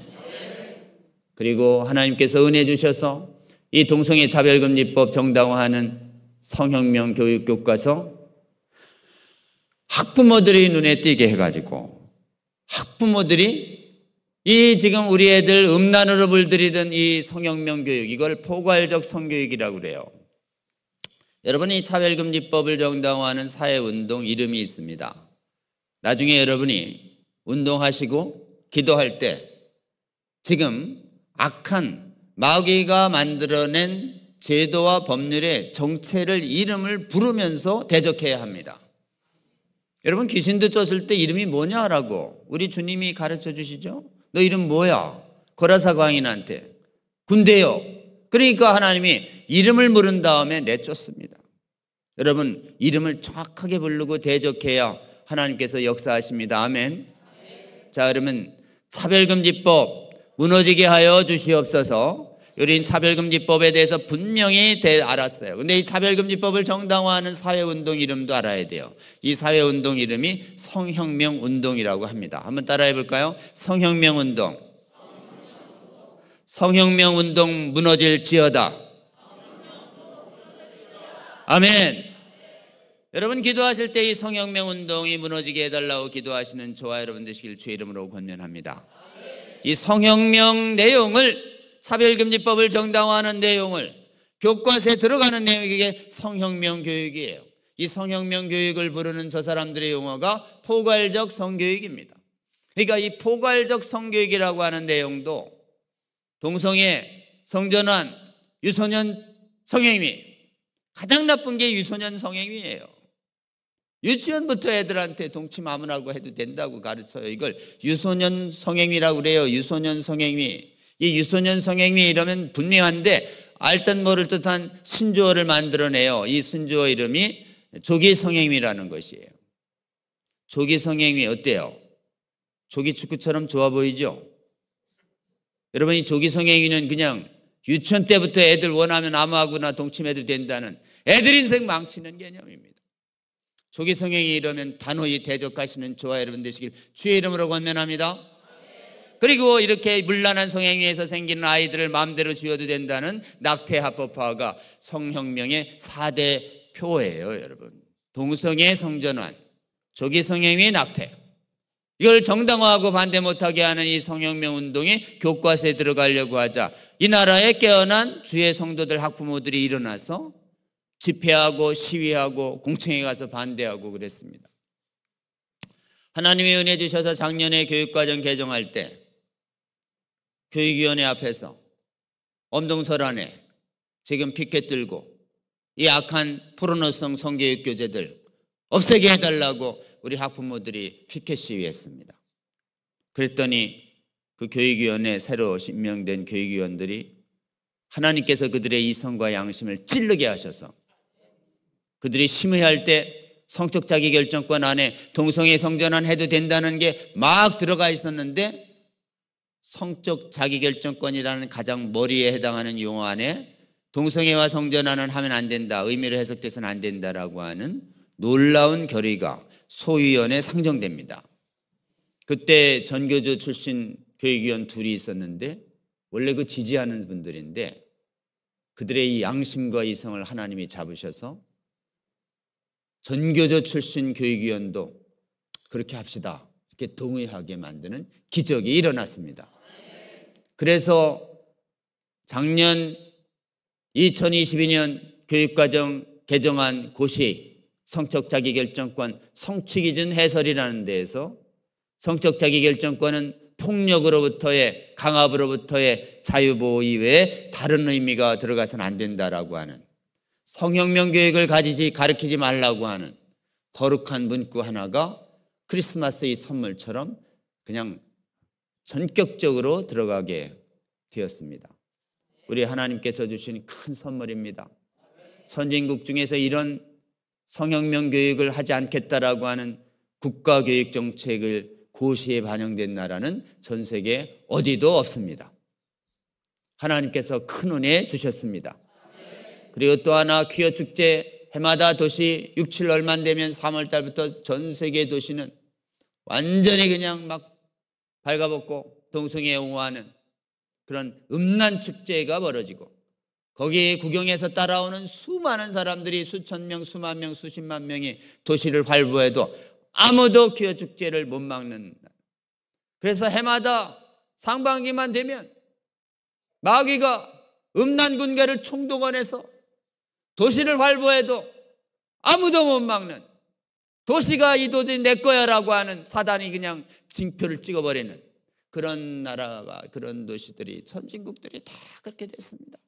그리고 하나님께서 은혜 주셔서 이 동성애 차별금지법 정당화하는 성혁명 교육교과서 학부모들이 눈에 띄게 해가지고 학부모들이 이 지금 우리 애들 음란으로 물들이던 이 성혁명 교육, 이걸 포괄적 성교육이라고 그래요. 여러분, 이 차별금지법을 정당화하는 사회운동 이름이 있습니다. 나중에 여러분이 운동하시고 기도할 때 지금 악한 마귀가 만들어낸 제도와 법률의 정체를 이름을 부르면서 대적해야 합니다. 여러분, 귀신도 쫓을 때 이름이 뭐냐라고 우리 주님이 가르쳐 주시죠. 너 이름 뭐야? 고라사 광인한테. 군대요. 그러니까 하나님이 이름을 물은 다음에 내쫓습니다. 여러분, 이름을 정확하게 부르고 대적해야 하나님께서 역사하십니다. 아멘. 자, 그러면 차별금지법 무너지게 하여 주시옵소서. 우린 차별금지법에 대해서 분명히 알았어요. 근데 이 차별금지법을 정당화하는 사회운동 이름도 알아야 돼요. 이 사회운동 이름이 성혁명운동이라고 합니다. 한번 따라해 볼까요? 성혁명운동. 성혁명운동 무너질지어다. 아멘. 여러분, 기도하실 때 이 성혁명운동이 무너지게 해달라고 기도하시는 저와 여러분 되시길 주의 이름으로 권면합니다. 이 성혁명 내용을, 차별금지법을 정당화하는 내용을, 교과서에 들어가는 내용이 이게 성혁명 교육이에요. 이 성혁명 교육을 부르는 저 사람들의 용어가 포괄적 성교육입니다. 그러니까 이 포괄적 성교육이라고 하는 내용도 동성애, 성전환, 유소년 성행위, 가장 나쁜 게 유소년 성행위예요. 유치원부터 애들한테 동침 아무나고 해도 된다고 가르쳐요. 이걸 유소년 성행위라고 그래요. 유소년 성행위. 이 유소년 성행위 이러면 분명한데 알듯 모를 듯한 신조어를 만들어내요. 이 신조어 이름이 조기 성행위라는 것이에요. 조기 성행위 어때요? 조기 축구처럼 좋아 보이죠? 여러분, 이 조기 성행위는 그냥 유치원 때부터 애들 원하면 아무하고나 동침해도 된다는 애들 인생 망치는 개념입니다. 조기 성행위 이러면 단호히 대적하시는 저와 여러분 되시길 주의 이름으로 권면합니다. 그리고 이렇게 문란한 성행위에서 생기는 아이들을 마음대로 지어도 된다는 낙태 합법화가 성혁명의 4대 표예요. 여러분, 동성애 성전환, 조기 성행위, 낙태, 이걸 정당화하고 반대 못하게 하는 이 성혁명 운동이 교과서에 들어가려고 하자 이 나라에 깨어난 주의 성도들 학부모들이 일어나서 집회하고 시위하고 공청회 가서 반대하고 그랬습니다. 하나님이 은혜 주셔서 작년에 교육과정 개정할 때 교육위원회 앞에서 엄동설 안에 지금 피켓 들고 이 악한 포르노성 성교육 교재들 없애게 해달라고 우리 학부모들이 피켓 시위했습니다. 그랬더니 그 교육위원회 새로 임명된 교육위원들이 하나님께서 그들의 이성과 양심을 찌르게 하셔서 그들이 심의할 때 성적 자기결정권 안에 동성애 성전환 해도 된다는 게 막 들어가 있었는데 성적 자기결정권이라는 가장 머리에 해당하는 용어 안에 동성애와 성전환은 하면 안 된다, 의미로 해석돼서는 안 된다라고 하는 놀라운 결의가 소위원회에 상정됩니다. 그때 전교조 출신 교육위원 둘이 있었는데 원래 그 지지하는 분들인데 그들의 이 양심과 이성을 하나님이 잡으셔서 전교조 출신 교육위원도 그렇게 합시다 이렇게 동의하게 만드는 기적이 일어났습니다. 그래서 작년 2022년 교육과정 개정안 고시 성적 자기결정권 성취기준 해설이라는 데에서 성적 자기결정권은 폭력으로부터의 강압으로부터의 자유보호 이외에 다른 의미가 들어가서는 안 된다라고 하는 성혁명 교육을 가르치지 말라고 하는 거룩한 문구 하나가 크리스마스의 선물처럼 그냥 전격적으로 들어가게 되었습니다. 우리 하나님께서 주신 큰 선물입니다. 선진국 중에서 이런 성혁명 교육을 하지 않겠다라고 하는 국가교육 정책을 고시에 반영된 나라는 전 세계 어디도 없습니다. 하나님께서 큰 은혜 주셨습니다. 그리고 또 하나 퀴어 축제 해마다 도시 6, 7 얼마 안 되면 3월 달부터 전 세계 도시는 완전히 그냥 막 발가벗고 동성애에 옹호하는 그런 음란 축제가 벌어지고 거기에 구경해서 따라오는 수많은 사람들이 수천 명, 수만 명, 수십만 명이 도시를 활보해도 아무도 퀴어 축제를 못 막는. 그래서 해마다 상반기만 되면 마귀가 음란 군계를 총동원해서 도시를 활보해도 아무도 못 막는, 도시가 이 도시 내 거야라고 하는 사단이 그냥 징표를 찍어버리는 그런 나라가, 그런 도시들이, 선진국들이 다 그렇게 됐습니다.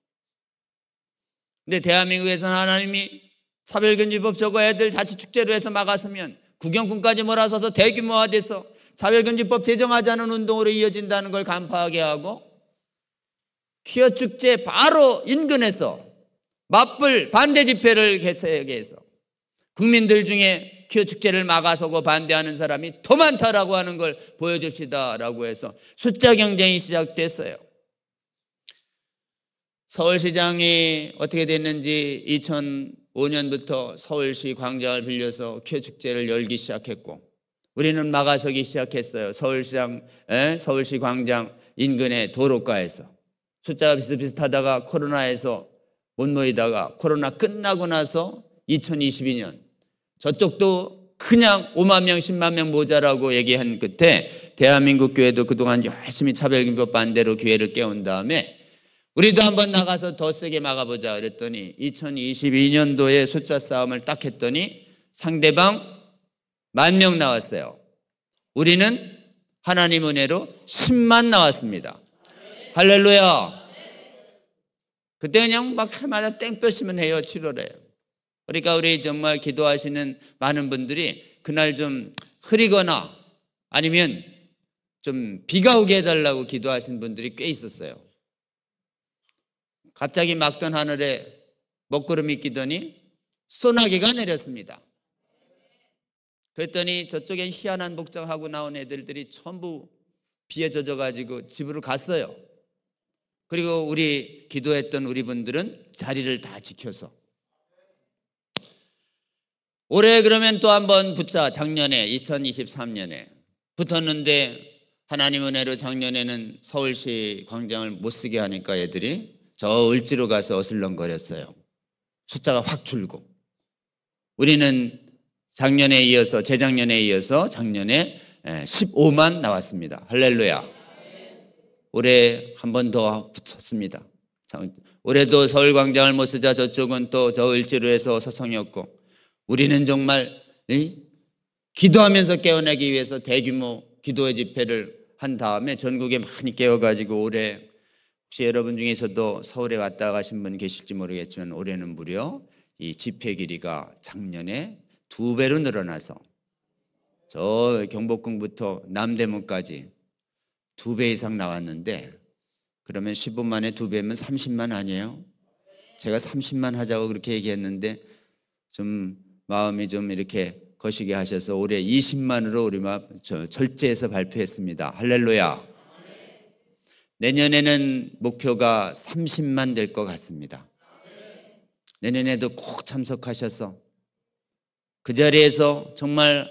근데 대한민국에서는 하나님이 차별금지법 저거 애들 자치축제로 해서 막았으면 구경꾼까지 몰아서서 대규모화돼서 차별금지법 제정하자는 운동으로 이어진다는 걸 간파하게 하고 퀴어 축제 바로 인근에서 맞불 반대 집회를 개최하게 해서 국민들 중에 퀴어 축제를 막아서고 반대하는 사람이 더 많다라고 하는 걸 보여줍시다라고 해서 숫자 경쟁이 시작됐어요. 서울시장이 어떻게 됐는지 2005년부터 서울시 광장을 빌려서 퀴어 축제를 열기 시작했고 우리는 막아서기 시작했어요. 서울시 광장 인근의 도로가에서 숫자가 비슷비슷하다가 코로나에서 못 모이다가 코로나 끝나고 나서 2022년 저쪽도 그냥 5만 명, 10만 명 모자라고 얘기한 끝에 대한민국 교회도 그동안 열심히 차별금지법 반대로 교회를 깨운 다음에 우리도 한번 나가서 더 세게 막아보자 그랬더니 2022년도에 숫자 싸움을 딱 했더니 상대방 10,000명 나왔어요. 우리는 하나님 은혜로 10만 나왔습니다. 할렐루야. 그때 그냥 막 해마다 땡볕이면 해요. 7월에. 그러니까 우리 정말 기도하시는 많은 분들이 그날 좀 흐리거나 아니면 좀 비가 오게 해달라고 기도하신 분들이 꽤 있었어요. 갑자기 막던 하늘에 먹구름이 끼더니 소나기가 내렸습니다. 그랬더니 저쪽엔 희한한 복장하고 나온 애들이 전부 비에 젖어가지고 집으로 갔어요. 그리고 우리 기도했던 우리 분들은 자리를 다 지켜서 올해 그러면 또 한번 붙자. 작년에 2023년에 붙었는데 하나님 은혜로 작년에는 서울시 광장을 못 쓰게 하니까 애들이 저 을지로 가서 어슬렁거렸어요. 숫자가 확 줄고 우리는 작년에 이어서 재작년에 이어서 작년에 15만 나왔습니다. 할렐루야. 올해 한 번 더 붙었습니다. 올해도 서울광장을 못 쓰자 저쪽은 또 저 을지로에서 서성이었고 우리는 정말 기도하면서 깨어나기 위해서 대규모 기도의 집회를 한 다음에 전국에 많이 깨워가지고 올해 혹시 여러분 중에서도 서울에 왔다 가신 분 계실지 모르겠지만 올해는 무려 이 집회 길이가 작년에 2배로 늘어나서 저 경복궁부터 남대문까지 2배 이상 나왔는데 그러면 15만에 2배면 30만 아니에요? 제가 30만 하자고 그렇게 얘기했는데 좀 마음이 좀 이렇게 거시게 하셔서 올해 20만으로 우리 절제해서 발표했습니다. 할렐루야. 내년에는 목표가 30만 될 것 같습니다. 내년에도 꼭 참석하셔서 그 자리에서 정말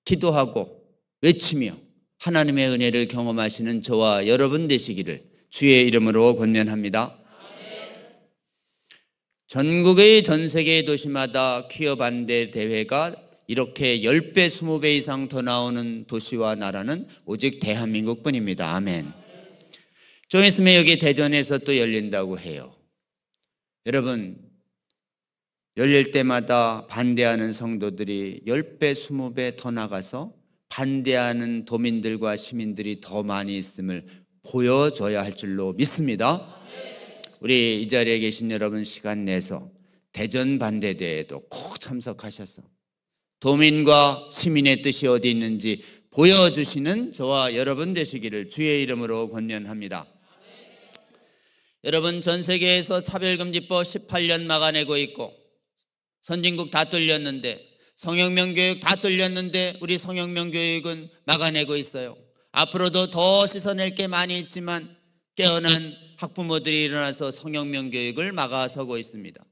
기도하고 외치며 하나님의 은혜를 경험하시는 저와 여러분 되시기를 주의 이름으로 권면합니다. 전국의 전 세계 도시마다 퀴어 반대 대회가 이렇게 10배, 20배 이상 더 나오는 도시와 나라는 오직 대한민국뿐입니다. 아멘. 좀 있으면 여기 대전에서 또 열린다고 해요. 여러분, 열릴 때마다 반대하는 성도들이 10배, 20배 더 나가서 반대하는 도민들과 시민들이 더 많이 있음을 보여줘야 할 줄로 믿습니다. 우리 이 자리에 계신 여러분 시간 내서 대전 반대대회도 꼭 참석하셔서 도민과 시민의 뜻이 어디 있는지 보여주시는 저와 여러분 되시기를 주의 이름으로 권면합니다. 여러분, 전 세계에서 차별금지법 18년 막아내고 있고 선진국 다 뚫렸는데, 성혁명 교육 다 뚫렸는데 우리 성혁명 교육은 막아내고 있어요. 앞으로도 더 씻어낼 게 많이 있지만 깨어난 학부모들이 일어나서 성혁명 교육을 막아서고 있습니다.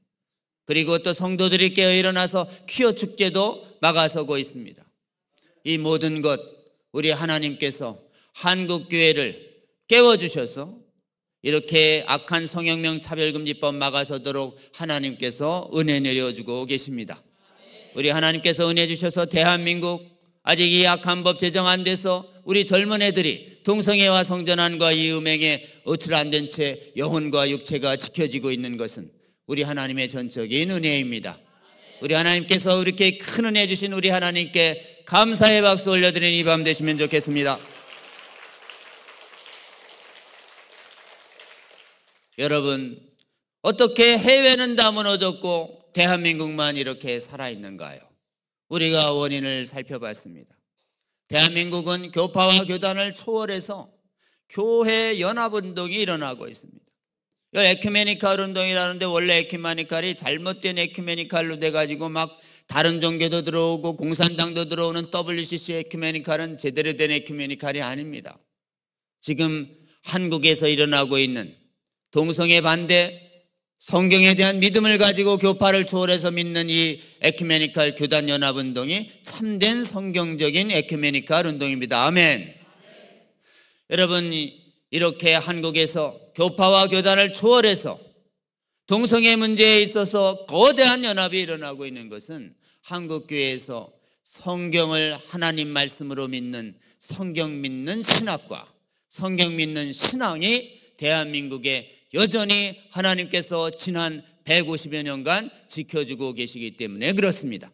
그리고 또 성도들이 깨어 일어나서 퀴어 축제도 막아서고 있습니다. 이 모든 것 우리 하나님께서 한국교회를 깨워주셔서 이렇게 악한 성혁명 차별금지법 막아서도록 하나님께서 은혜 내려주고 계십니다. 우리 하나님께서 은혜 주셔서 대한민국 아직 이 악한 법 제정 안 돼서 우리 젊은 애들이 동성애와 성전환과 이 음행에 어출 안 된 채 영혼과 육체가 지켜지고 있는 것은 우리 하나님의 전적인 은혜입니다. 우리 하나님께서 이렇게 큰 은혜 주신 우리 하나님께 감사의 박수 올려드리는 이 밤 되시면 좋겠습니다. 여러분, 어떻게 해외는 다 무너졌고 대한민국만 이렇게 살아있는가요? 우리가 원인을 살펴봤습니다. 대한민국은 교파와 교단을 초월해서 교회 연합운동이 일어나고 있습니다. 에큐메니칼 운동이라는데 원래 에큐메니칼이 잘못된 에큐메니칼로 돼가지고 막 다른 종교도 들어오고 공산당도 들어오는 WCC 에큐메니칼은 제대로 된 에큐메니칼이 아닙니다. 지금 한국에서 일어나고 있는 동성애 반대, 성경에 대한 믿음을 가지고 교파를 초월해서 믿는 이 에큐메니칼 교단 연합 운동이 참된 성경적인 에큐메니칼 운동입니다. 아멘. 여러분, 이렇게 한국에서 교파와 교단을 초월해서 동성애 문제에 있어서 거대한 연합이 일어나고 있는 것은 한국교회에서 성경을 하나님 말씀으로 믿는 성경 믿는 신학과 성경 믿는 신앙이 대한민국에 여전히 하나님께서 지난 150여 년간 지켜주고 계시기 때문에 그렇습니다.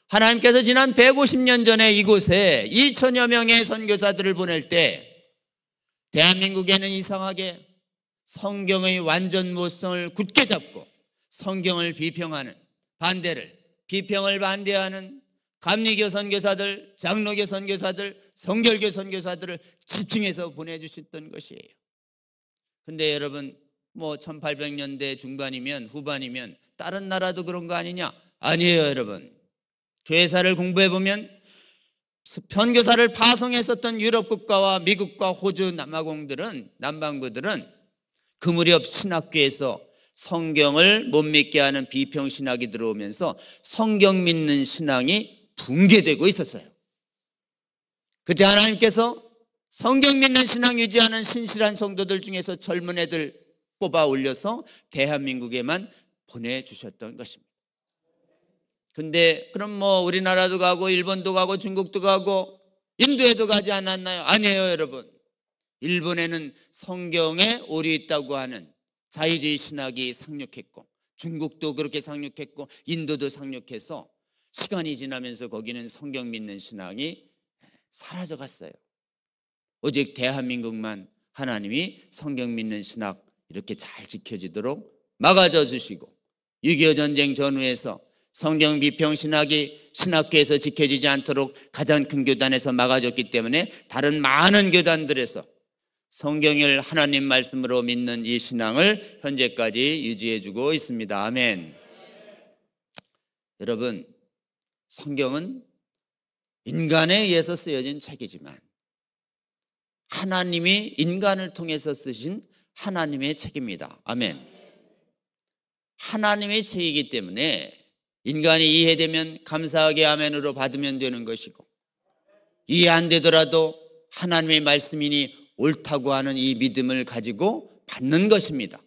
하나님께서 지난 150년 전에 이곳에 2천여 명의 선교사들을 보낼 때 대한민국에는 이상하게 성경의 완전 모성을 굳게 잡고 성경을 비평하는 비평을 반대하는 감리교 선교사들, 장로교 선교사들, 성결교 선교사들을 집중해서 보내주셨던 것이에요. 근데 여러분, 1800년대 중반이면 후반이면 다른 나라도 그런 거 아니냐? 아니에요, 여러분. 교회사를 공부해보면 선교사를 파송했었던 유럽 국가와 미국과 호주 남반구들은 그 무렵 신학교에서 성경을 못 믿게 하는 비평신학이 들어오면서 성경 믿는 신앙이 붕괴되고 있었어요. 그때 하나님께서 성경 믿는 신앙 유지하는 신실한 성도들 중에서 젊은 애들 뽑아 올려서 대한민국에만 보내주셨던 것입니다. 근데 그럼 우리나라도 가고 일본도 가고 중국도 가고 인도에도 가지 않았나요? 아니에요, 여러분. 일본에는 성경에 오류 있다고 하는 자유주의 신학이 상륙했고 중국도 그렇게 상륙했고 인도도 상륙해서 시간이 지나면서 거기는 성경 믿는 신앙이 사라져갔어요. 오직 대한민국만 하나님이 성경 믿는 신학 이렇게 잘 지켜지도록 막아줘 주시고 6.25 전쟁 전후에서 성경 비평 신학이 신학교에서 지켜지지 않도록 가장 큰 교단에서 막아줬기 때문에 다른 많은 교단들에서 성경을 하나님 말씀으로 믿는 이 신앙을 현재까지 유지해주고 있습니다. 아멘. 여러분, 성경은 인간에 의해서 쓰여진 책이지만 하나님이 인간을 통해서 쓰신 하나님의 책입니다. 아멘. 하나님의 책이기 때문에 인간이 이해되면 감사하게 아멘으로 받으면 되는 것이고 이해 안 되더라도 하나님의 말씀이니 옳다고 하는 이 믿음을 가지고 받는 것입니다.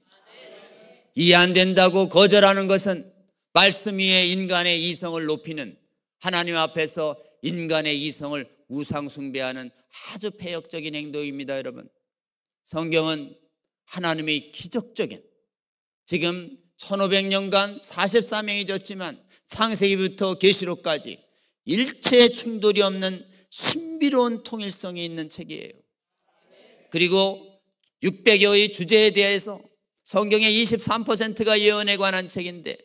이해 안 된다고 거절하는 것은 말씀 위에 인간의 이성을 높이는 하나님 앞에서 인간의 이성을 우상 숭배하는 아주 폐역적인 행동입니다. 여러분, 성경은 하나님의 기적적인 지금 1500년간 44명이 졌지만 창세기부터 계시록까지 일체 충돌이 없는 신비로운 통일성이 있는 책이에요. 그리고 600여의 주제에 대해서 성경의 23%가 예언에 관한 책인데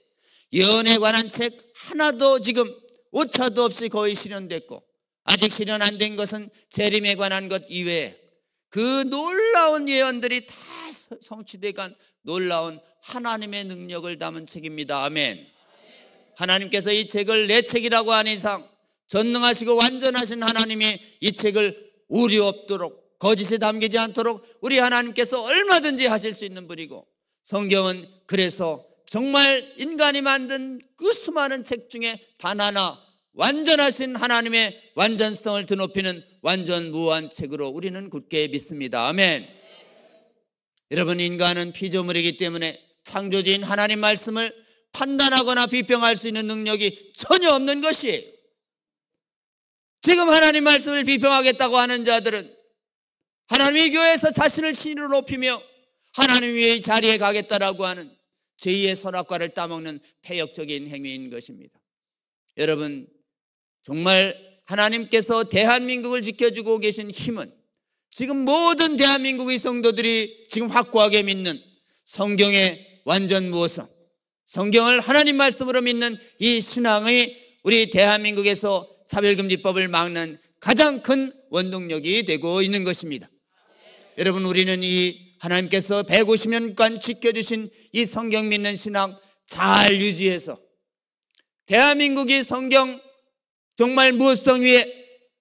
예언에 관한 책 하나도 지금 오차도 없이 거의 실현됐고 아직 실현 안 된 것은 재림에 관한 것 이외에 그 놀라운 예언들이 다 성취돼간 놀라운 하나님의 능력을 담은 책입니다. 아멘. 하나님께서 이 책을 내 책이라고 하는 이상 전능하시고 완전하신 하나님이 이 책을 오류 없도록 거짓이 담기지 않도록 우리 하나님께서 얼마든지 하실 수 있는 분이고, 성경은 그래서 정말 인간이 만든 그 수많은 책 중에 단 하나 완전하신 하나님의 완전성을 드높이는 완전무한 책으로 우리는 굳게 믿습니다. 아멘. 여러분, 인간은 피조물이기 때문에 창조주인 하나님 말씀을 판단하거나 비평할 수 있는 능력이 전혀 없는 것이에요. 지금 하나님 말씀을 비평하겠다고 하는 자들은 하나님의 교회에서 자신을 신으로 높이며 하나님 위의 자리에 가겠다라고 하는 제2의 선악과를 따먹는 폐역적인 행위인 것입니다. 여러분, 정말 하나님께서 대한민국을 지켜주고 계신 힘은 지금 모든 대한민국의 성도들이 지금 확고하게 믿는 성경의 완전무오성, 성경을 하나님 말씀으로 믿는 이 신앙이 우리 대한민국에서 차별금지법을 막는 가장 큰 원동력이 되고 있는 것입니다. 여러분, 우리는 이 하나님께서 150년간 지켜주신 이 성경 믿는 신앙 잘 유지해서 대한민국이 성경 정말 무엇성 위에,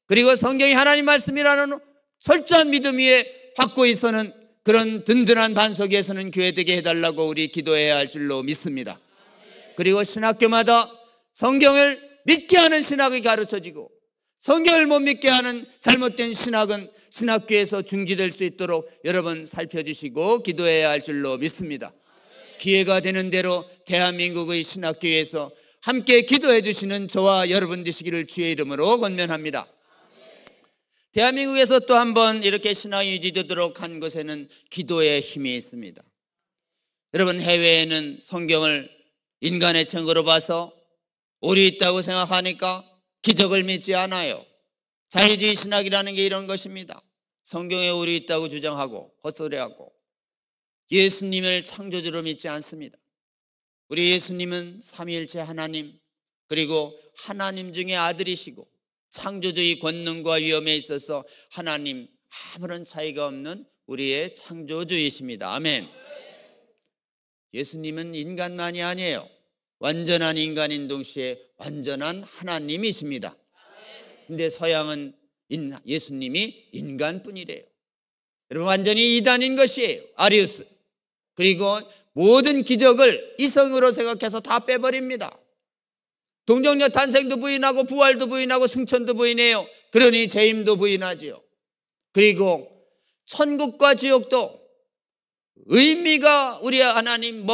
그리고 성경이 하나님 말씀이라는 철저한 믿음 위에 확고히 서는 그런 든든한 반석 위에서는 교회 되게 해달라고 우리 기도해야 할 줄로 믿습니다. 그리고 신학교마다 성경을 믿게 하는 신학이 가르쳐지고 성경을 못 믿게 하는 잘못된 신학은 신학교에서 중지될 수 있도록 여러분 살펴주시고 기도해야 할 줄로 믿습니다. 기회가 되는 대로 대한민국의 신학교에서 함께 기도해 주시는 저와 여러분 되시기를 주의 이름으로 권면합니다. 대한민국에서 또 한 번 이렇게 신앙이 유지되도록 한 것에는 기도의 힘이 있습니다. 여러분, 해외에는 성경을 인간의 증거로 봐서 오류 있다고 생각하니까 기적을 믿지 않아요. 자유주의 신학이라는 게 이런 것입니다. 성경에 오류 있다고 주장하고 헛소리하고 예수님을 창조주로 믿지 않습니다. 우리 예수님은 삼위일체 하나님, 그리고 하나님 중에 아들이시고 창조주의 권능과 위엄에 있어서 하나님 아무런 차이가 없는 우리의 창조주이십니다. 아멘. 예수님은 인간만이 아니에요. 완전한 인간인 동시에 완전한 하나님이십니다. 근데 서양은 예수님이 인간뿐이래요. 여러분, 완전히 이단인 것이에요. 아리우스. 그리고 모든 기적을 이성으로 생각해서 다 빼버립니다. 동정녀 탄생도 부인하고 부활도 부인하고 승천도 부인해요. 그러니 재임도 부인하지요. 그리고 천국과 지옥도 의미가 우리 하나님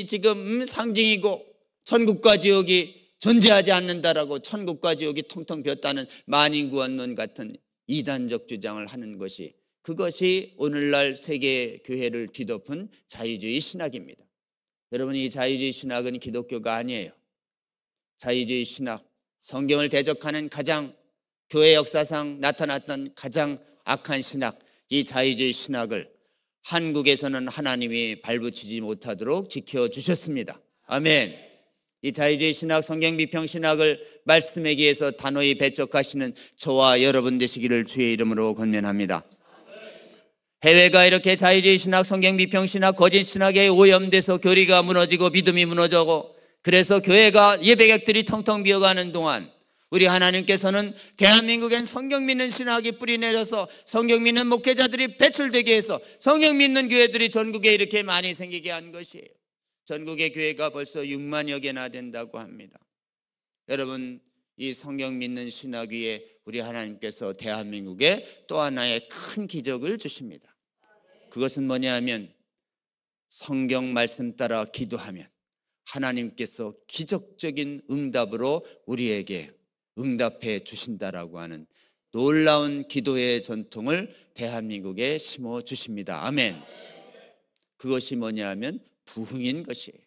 지금 상징이고 천국과 지옥이 존재하지 않는다라고 천국과 지옥이 텅텅 비었다는 만인구원론 같은 이단적 주장을 하는 것이, 그것이 오늘날 세계 교회를 뒤덮은 자유주의 신학입니다. 여러분, 이 자유주의 신학은 기독교가 아니에요. 자유주의 신학, 성경을 대적하는 가장 교회 역사상 나타났던 가장 악한 신학, 이 자유주의 신학을 한국에서는 하나님이 발붙이지 못하도록 지켜주셨습니다. 아멘. 이 자유주의 신학, 성경 비평 신학을 말씀에 기해서 단호히 배척하시는 저와 여러분 되시기를 주의 이름으로 권면합니다. 해외가 이렇게 자유주의 신학, 성경 비평 신학, 거짓 신학에 오염돼서 교리가 무너지고 믿음이 무너져고, 그래서 교회가 예배객들이 텅텅 비어가는 동안 우리 하나님께서는 대한민국엔 성경 믿는 신학이 뿌리 내려서 성경 믿는 목회자들이 배출되게 해서 성경 믿는 교회들이 전국에 이렇게 많이 생기게 한 것이에요. 전국의 교회가 벌써 6만여 개나 된다고 합니다. 여러분, 이 성경 믿는 신학 위에 우리 하나님께서 대한민국에 또 하나의 큰 기적을 주십니다. 그것은 뭐냐 하면 성경 말씀 따라 기도하면 하나님께서 기적적인 응답으로 우리에게 응답해 주신다라고 하는 놀라운 기도의 전통을 대한민국에 심어 주십니다. 아멘. 그것이 뭐냐 하면 부흥인 것이에요.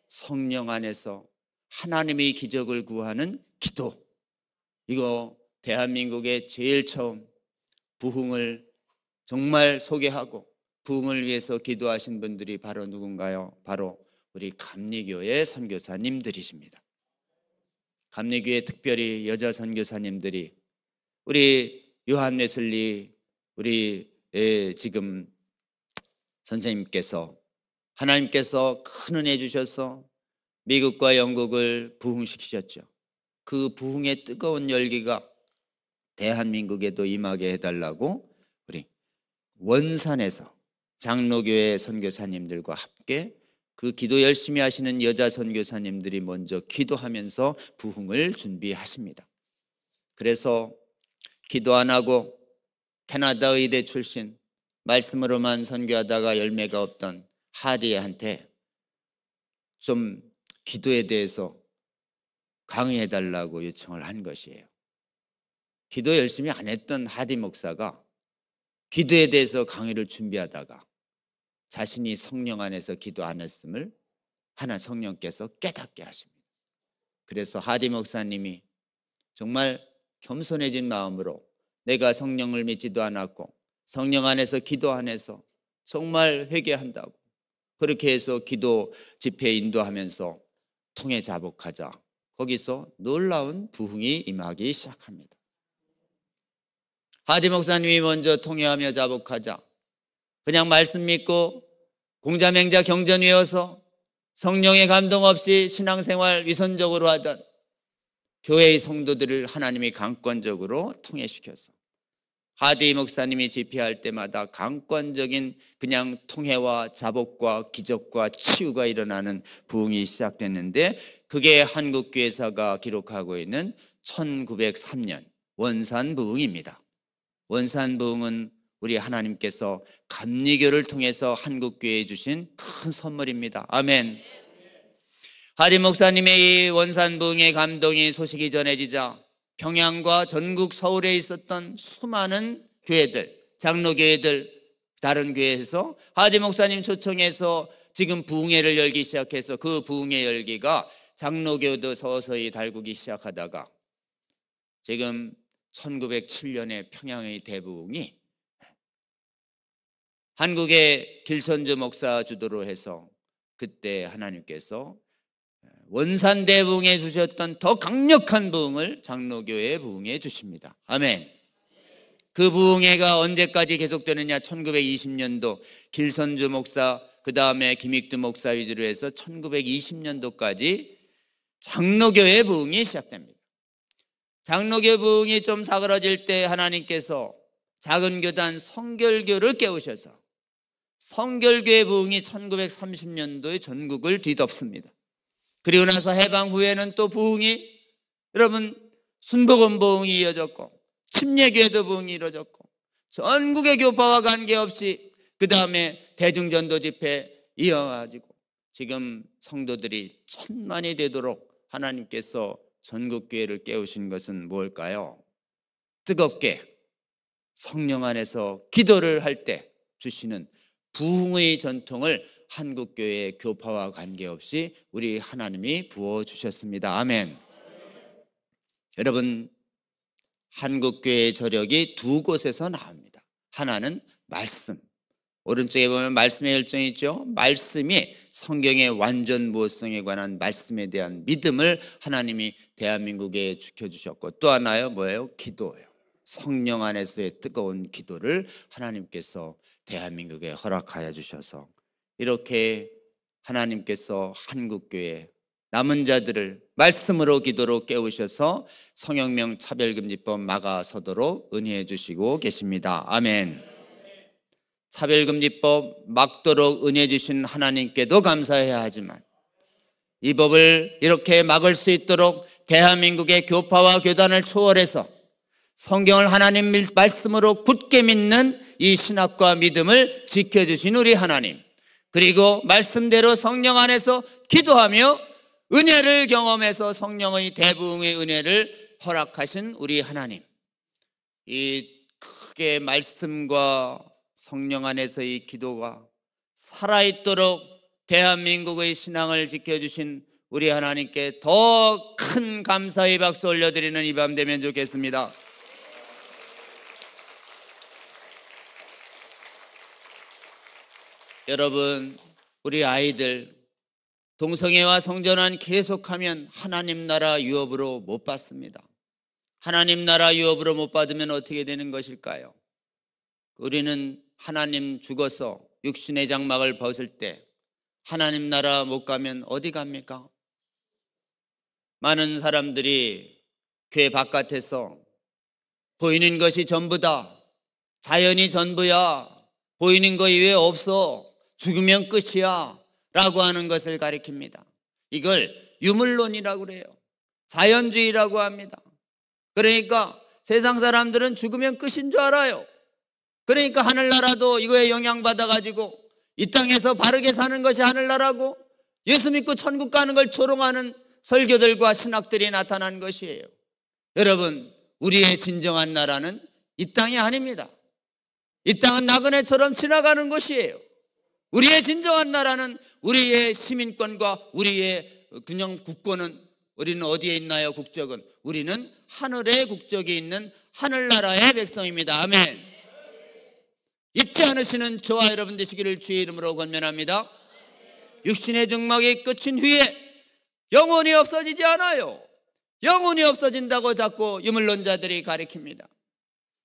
성령 안에서 하나님의 기적을 구하는 기도. 이거 대한민국에 제일 처음 부흥을 정말 소개하고 부흥을 위해서 기도하신 분들이 바로 누군가요? 바로 우리 감리교회 선교사님들이십니다. 감리교회 특별히 여자 선교사님들이 우리 요한 웨슬리 우리 지금 선생님께서 하나님께서 큰 은혜 주셔서 미국과 영국을 부흥시키셨죠. 그 부흥의 뜨거운 열기가 대한민국에도 임하게 해달라고 우리 원산에서 장로교회 선교사님들과 함께 그 기도 열심히 하시는 여자 선교사님들이 먼저 기도하면서 부흥을 준비하십니다. 그래서 기도 안 하고 캐나다 의대 출신 말씀으로만 선교하다가 열매가 없던 하디한테 좀 기도에 대해서 강의해달라고 요청을 한 것이에요. 기도 열심히 안 했던 하디 목사가 기도에 대해서 강의를 준비하다가 자신이 성령 안에서 기도 안 했음을 하나 성령께서 깨닫게 하십니다. 그래서 하디 목사님이 정말 겸손해진 마음으로 내가 성령을 믿지도 않았고 성령 안에서 기도 안 해서 정말 회개한다고 그렇게 해서 기도 집회 인도하면서 통해 자복하자 거기서 놀라운 부흥이 임하기 시작합니다. 하디 목사님이 먼저 통회하며 자복하자 그냥 말씀 믿고 공자맹자 경전 외워서 성령의 감동 없이 신앙생활 위선적으로 하던 교회의 성도들을 하나님이 강권적으로 통회시켜서 하디 목사님이 집회할 때마다 강권적인 그냥 통회와 자복과 기적과 치유가 일어나는 부흥이 시작됐는데 그게 한국교회사가 기록하고 있는 1903년 원산 부흥입니다. 원산 부흥은 우리 하나님께서 감리교를 통해서 한국교회에 주신 큰 선물입니다. 아멘. 하디 목사님의 이 원산 부흥의 감동이 소식이 전해지자 평양과 전국 서울에 있었던 수많은 교회들, 장로교회들, 다른 교회에서 하디 목사님 초청해서 지금 부흥회를 열기 시작해서 그 부흥회 열기가 장로교도 서서히 달구기 시작하다가 지금 1907년에 평양의 대부흥이 한국의 길선주 목사 주도로 해서 그때 하나님께서 원산 대부흥에 주셨던 더 강력한 부흥을 장로교회에 부흥해 주십니다. 아멘. 그 부흥회가 언제까지 계속되느냐 1920년도 길선주 목사 그 다음에 김익두 목사 위주로 해서 1920년도까지 장로교회 부흥이 시작됩니다. 장로교 부흥이 좀 사그러질 때 하나님께서 작은 교단 성결교를 깨우셔서 성결교회 부흥이 1930년도에 전국을 뒤덮습니다. 그리고 나서 해방 후에는 또 부흥이 여러분 순복음 부흥이 이어졌고 침례교회도 부흥이 이루어졌고 전국의 교파와 관계없이 그 다음에 대중전도 집회 이어가지고 지금 성도들이 1000만이 되도록 하나님께서 전국교회를 깨우신 것은 뭘까요? 뜨겁게 성령 안에서 기도를 할 때 주시는 부흥의 전통을 한국교회의 교파와 관계없이 우리 하나님이 부어주셨습니다. 아멘. 여러분 한국교회의 저력이 두 곳에서 나옵니다. 하나는 말씀, 오른쪽에 보면 말씀의 열정이 있죠. 말씀이 성경의 완전 무엇성에 관한 말씀에 대한 믿음을 하나님이 대한민국에 지켜주셨고 또 하나요 뭐예요? 기도예요. 성령 안에서의 뜨거운 기도를 하나님께서 대한민국에 허락하여 주셔서 이렇게 하나님께서 한국교회 남은 자들을 말씀으로 기도로 깨우셔서 성혁명 차별금지법 막아서도록 은혜해 주시고 계십니다. 아멘. 차별금지법 막도록 은혜 주신 하나님께도 감사해야 하지만 이 법을 이렇게 막을 수 있도록 대한민국의 교파와 교단을 초월해서 성경을 하나님 말씀으로 굳게 믿는 이 신학과 믿음을 지켜주신 우리 하나님, 그리고 말씀대로 성령 안에서 기도하며 은혜를 경험해서 성령의 대부흥의 은혜를 허락하신 우리 하나님, 이 크게 말씀과 성령 안에서의 기도가 살아있도록 대한민국의 신앙을 지켜주신 우리 하나님께 더 큰 감사의 박수 올려드리는 이 밤 되면 좋겠습니다. 여러분, 우리 아이들 동성애와 성전환 계속하면 하나님 나라 유업으로 못 받습니다. 하나님 나라 유업으로 못 받으면 어떻게 되는 것일까요? 우리는 하나님 죽어서 육신의 장막을 벗을 때 하나님 나라 못 가면 어디 갑니까? 많은 사람들이 교회 바깥에서 보이는 것이 전부다, 자연이 전부야, 보이는 거 이외에 없어, 죽으면 끝이야 라고 하는 것을 가리킵니다. 이걸 유물론이라고 그래요. 자연주의라고 합니다. 그러니까 세상 사람들은 죽으면 끝인 줄 알아요. 그러니까 하늘나라도 이거에 영향받아가지고 이 땅에서 바르게 사는 것이 하늘나라고 예수 믿고 천국 가는 걸 조롱하는 설교들과 신학들이 나타난 것이에요. 여러분, 우리의 진정한 나라는 이 땅이 아닙니다. 이 땅은 나그네처럼 지나가는 것이에요. 우리의 진정한 나라는 우리의 시민권과 우리의 균형 국권은 우리는 어디에 있나요? 국적은 우리는 하늘의 국적이 있는 하늘나라의 백성입니다. 아멘. 잊지 않으시는 저와 여러분 되시기를 주의 이름으로 권면합니다. 육신의 중막이 끝인 후에 영혼이 없어지지 않아요. 영혼이 없어진다고 자꾸 유물론자들이 가리킵니다.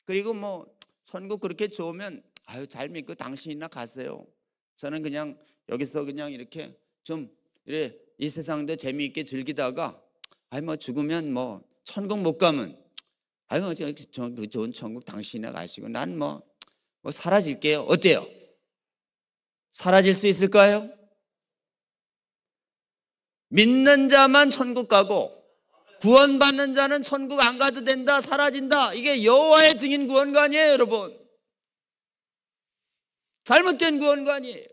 그리고 뭐 천국 그렇게 좋으면 아유 잘 믿고 당신이나 가세요. 저는 그냥 여기서 그냥 이렇게 좀 이래 이 세상도 재미있게 즐기다가 아이 뭐 죽으면 뭐 천국 못 가면 아유 뭐 좋은 천국 당신이나 가시고 난 뭐 사라질게요. 어때요? 사라질 수 있을까요? 믿는 자만 천국 가고 구원받는 자는 천국 안 가도 된다, 사라진다. 이게 여호와의 증인 구원관이에요, 여러분. 잘못된 구원관이에요.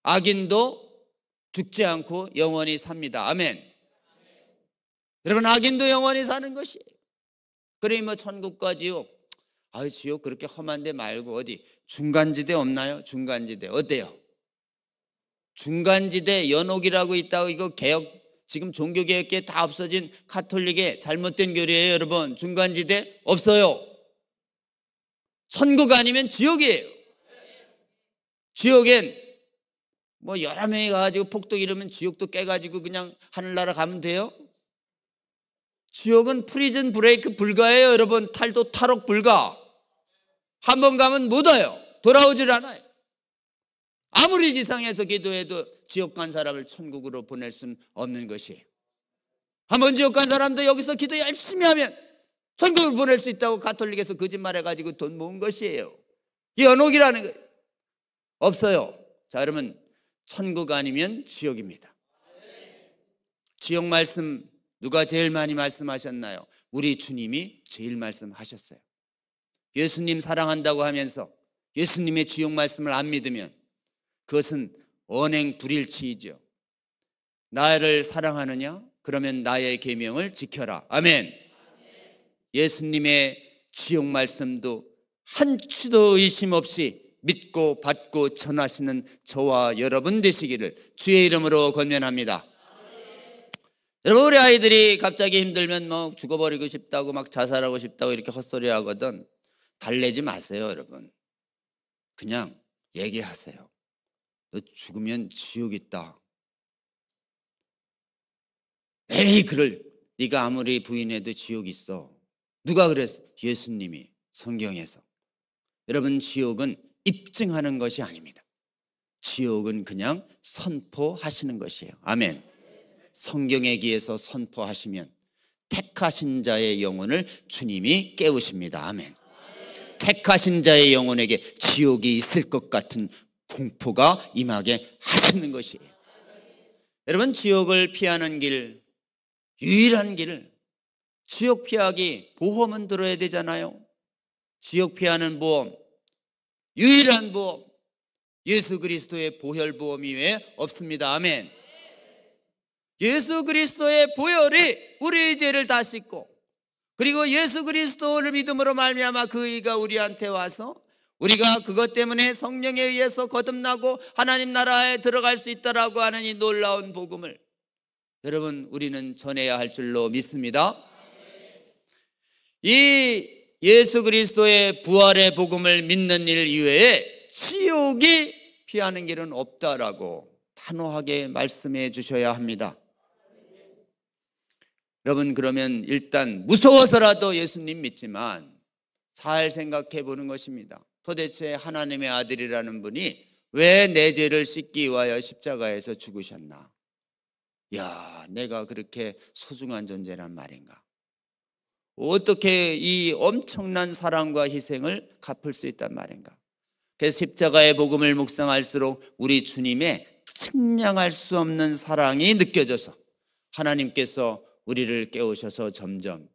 악인도 죽지 않고 영원히 삽니다. 아멘. 여러분, 악인도 영원히 사는 것이에요. 그러니 뭐 천국과 지옥, 아유 지옥 그렇게 험한 데 말고 어디 중간지대 없나요? 중간지대 어때요? 중간지대 연옥이라고 있다고. 이거 개혁 지금 종교개혁계 다 없어진 가톨릭의 잘못된 교리예요. 여러분, 중간지대 없어요. 천국 아니면 지옥이에요. 지옥엔 뭐 여러 명이 가가지고 폭동 이러면 지옥도 깨가지고 그냥 하늘나라 가면 돼요? 지옥은 프리즌 브레이크 불가예요. 여러분, 탈도 탈옥 불가. 한 번 가면 못 와요. 돌아오질 않아요. 아무리 지상에서 기도해도 지옥 간 사람을 천국으로 보낼 수는 없는 것이에요. 한번 지옥 간 사람도 여기서 기도 열심히 하면 천국을 보낼 수 있다고 가톨릭에서 거짓말해가지고 돈 모은 것이에요. 이 연옥이라는 거예요. 없어요. 자, 그러면 천국 아니면 지옥입니다. 지옥 말씀 누가 제일 많이 말씀하셨나요? 우리 주님이 제일 말씀하셨어요. 예수님 사랑한다고 하면서 예수님의 지옥 말씀을 안 믿으면 그것은 언행 불일치이죠. 나를 사랑하느냐? 그러면 나의 계명을 지켜라. 아멘. 예수님의 지옥 말씀도 한치도 의심 없이 믿고 받고 전하시는 저와 여러분 되시기를 주의 이름으로 권면합니다. 여러분, 우리 아이들이 갑자기 힘들면 뭐 죽어버리고 싶다고 막 자살하고 싶다고 이렇게 헛소리 하거든. 달래지 마세요, 여러분. 그냥 얘기하세요. 너 죽으면 지옥 있다. 에이, 그럴 네가 아무리 부인해도 지옥 있어. 누가 그랬어? 예수님이 성경에서. 여러분, 지옥은 입증하는 것이 아닙니다. 지옥은 그냥 선포하시는 것이에요. 아멘. 성경에 기해서 선포하시면 택하신 자의 영혼을 주님이 깨우십니다. 아멘. 택하신 자의 영혼에게 지옥이 있을 것 같은 공포가 임하게 하시는 것이에요. 여러분, 지옥을 피하는 길, 유일한 길, 지옥 피하기 보험은 들어야 되잖아요. 지옥 피하는 보험, 유일한 보험, 예수 그리스도의 보혈보험 이외에 없습니다. 아멘. 예수 그리스도의 보혈이 우리의 죄를 다 씻고, 그리고 예수 그리스도를 믿음으로 말미암아 그 의가 우리한테 와서 우리가 그것 때문에 성령에 의해서 거듭나고 하나님 나라에 들어갈 수 있다라고 하는 이 놀라운 복음을 여러분, 우리는 전해야 할 줄로 믿습니다. 이 예수 그리스도의 부활의 복음을 믿는 일 이외에 지옥이 피하는 길은 없다라고 단호하게 말씀해 주셔야 합니다. 여러분, 그러면 일단 무서워서라도 예수님 믿지만 잘 생각해 보는 것입니다. 도대체 하나님의 아들이라는 분이 왜 내 죄를 씻기 위하여 십자가에서 죽으셨나? 야, 내가 그렇게 소중한 존재란 말인가? 어떻게 이 엄청난 사랑과 희생을 갚을 수 있단 말인가? 그래서 십자가의 복음을 묵상할수록 우리 주님의 측량할 수 없는 사랑이 느껴져서 하나님께서 우리를 깨우셔서 점점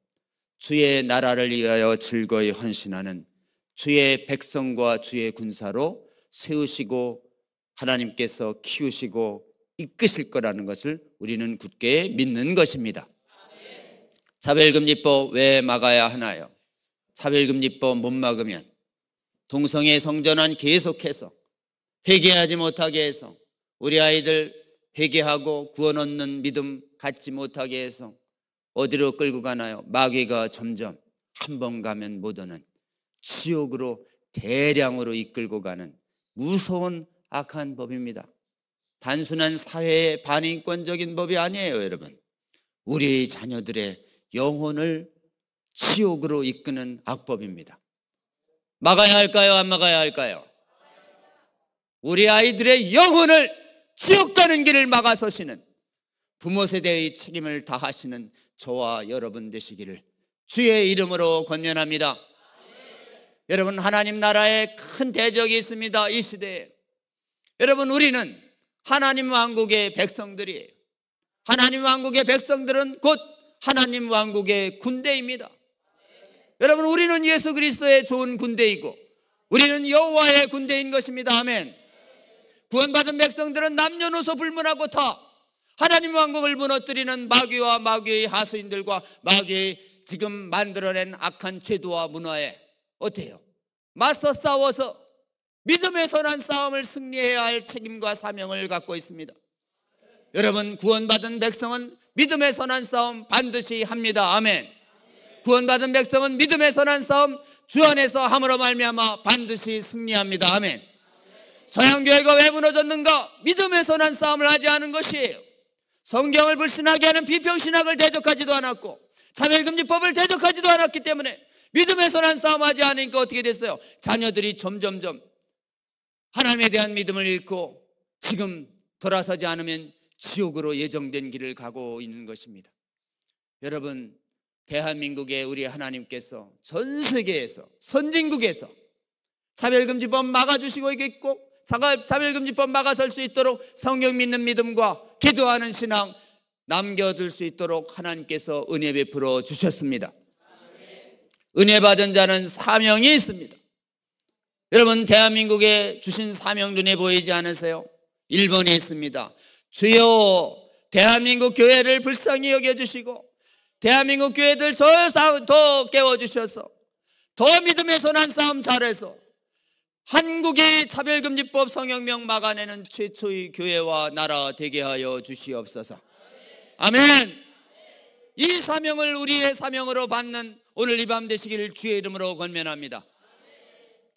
주의 나라를 위하여 즐거이 헌신하는 주의 백성과 주의 군사로 세우시고 하나님께서 키우시고 이끄실 거라는 것을 우리는 굳게 믿는 것입니다. 차별금지법 왜 막아야 하나요? 차별금지법 못 막으면 동성애 성전환 계속해서 회개하지 못하게 해서 우리 아이들 회개하고 구원 얻는 믿음 갖지 못하게 해서 어디로 끌고 가나요? 마귀가 점점 한 번 가면 못 오는 지옥으로 대량으로 이끌고 가는 무서운 악한 법입니다. 단순한 사회의 반인권적인 법이 아니에요, 여러분. 우리 자녀들의 영혼을 지옥으로 이끄는 악법입니다. 막아야 할까요? 안 막아야 할까요? 우리 아이들의 영혼을 지옥 가는 길을 막아서시는 부모 세대의 책임을 다하시는 저와 여러분 되시기를 주의 이름으로 권면합니다. 여러분, 하나님 나라에 큰 대적이 있습니다. 이 시대에. 여러분, 우리는 하나님 왕국의 백성들이에요. 하나님 왕국의 백성들은 곧 하나님 왕국의 군대입니다. 여러분, 우리는 예수 그리스도의 좋은 군대이고 우리는 여호와의 군대인 것입니다. 아멘. 구원받은 백성들은 남녀노소 불문하고 다 하나님 왕국을 무너뜨리는 마귀와 마귀의 하수인들과 마귀의 지금 만들어낸 악한 제도와 문화에 어때요? 맞서 싸워서 믿음의 선한 싸움을 승리해야 할 책임과 사명을 갖고 있습니다. 여러분, 구원받은 백성은 믿음의 선한 싸움 반드시 합니다. 아멘. 구원받은 백성은 믿음의 선한 싸움 주 안에서 함으로 말미암아 반드시 승리합니다. 아멘. 서양교회가 왜 무너졌는가? 믿음의 선한 싸움을 하지 않은 것이에요. 성경을 불신하게 하는 비평신학을 대적하지도 않았고 차별금지법을 대적하지도 않았기 때문에 믿음의 선한 싸움하지 않으니까 어떻게 됐어요? 자녀들이 점점점 하나님에 대한 믿음을 잃고 지금 돌아서지 않으면 지옥으로 예정된 길을 가고 있는 것입니다. 여러분, 대한민국의 우리 하나님께서 전 세계에서 선진국에서 차별금지법 막아주시고 있고 차별금지법 막아설 수 있도록 성경 믿는 믿음과 기도하는 신앙 남겨둘 수 있도록 하나님께서 은혜 베풀어 주셨습니다. 은혜 받은 자는 사명이 있습니다. 여러분, 대한민국에 주신 사명 눈에 보이지 않으세요? 1번에 있습니다. 주여 대한민국 교회를 불쌍히 여겨주시고 대한민국 교회들 더 깨워주셔서 더 믿음의 선한 싸움 잘해서 한국의 차별금지법 성형명 막아내는 최초의 교회와 나라 되게 하여 주시옵소서. 아멘. 이 사명을 우리의 사명으로 받는 오늘 이 밤 되시기를 주의 이름으로 권면합니다.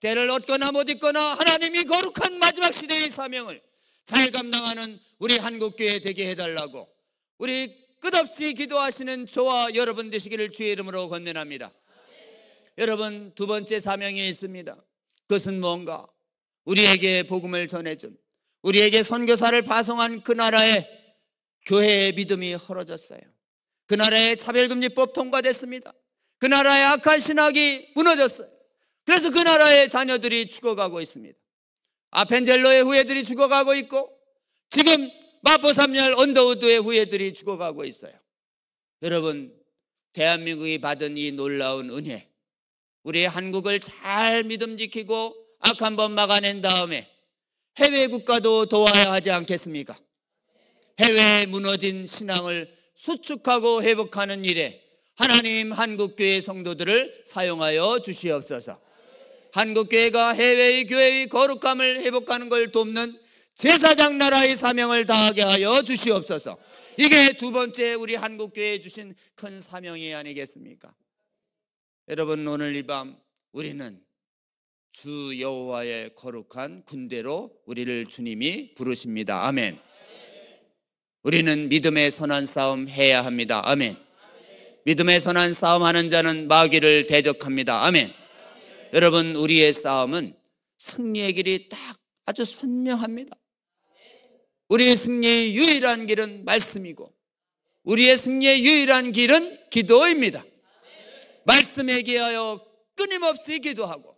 때를 얻거나 못 얻거나 하나님이 거룩한 마지막 시대의 사명을 잘 감당하는 우리 한국교회 되게 해달라고 우리 끝없이 기도하시는 저와 여러분 되시기를 주의 이름으로 권면합니다. 여러분, 두 번째 사명이 있습니다. 그것은 뭔가? 우리에게 복음을 전해준 우리에게 선교사를 파송한 그 나라의 교회의 믿음이 헐어졌어요. 그 나라의 차별금지법 통과됐습니다. 그 나라의 악한 신학이 무너졌어요. 그래서 그 나라의 자녀들이 죽어가고 있습니다. 아펜젤로의 후예들이 죽어가고 있고 지금 마포삼열 언더우드의 후예들이 죽어가고 있어요. 여러분, 대한민국이 받은 이 놀라운 은혜, 우리 한국을 잘 믿음 지키고 악한 법 막아낸 다음에 해외 국가도 도와야 하지 않겠습니까? 해외에 무너진 신앙을 수축하고 회복하는 일에 하나님 한국교회 성도들을 사용하여 주시옵소서. 한국교회가 해외의 교회의 거룩함을 회복하는 걸 돕는 제사장 나라의 사명을 다하게 하여 주시옵소서. 이게 두 번째 우리 한국교회에 주신 큰 사명이 아니겠습니까? 여러분, 오늘 이 밤 우리는 주 여호와의 거룩한 군대로 우리를 주님이 부르십니다. 아멘. 우리는 믿음의 선한 싸움 해야 합니다. 아멘. 믿음의 선한 싸움하는 자는 마귀를 대적합니다. 아멘. 여러분, 우리의 싸움은 승리의 길이 딱 아주 선명합니다. 우리의 승리의 유일한 길은 말씀이고 우리의 승리의 유일한 길은 기도입니다. 말씀에 기하여 끊임없이 기도하고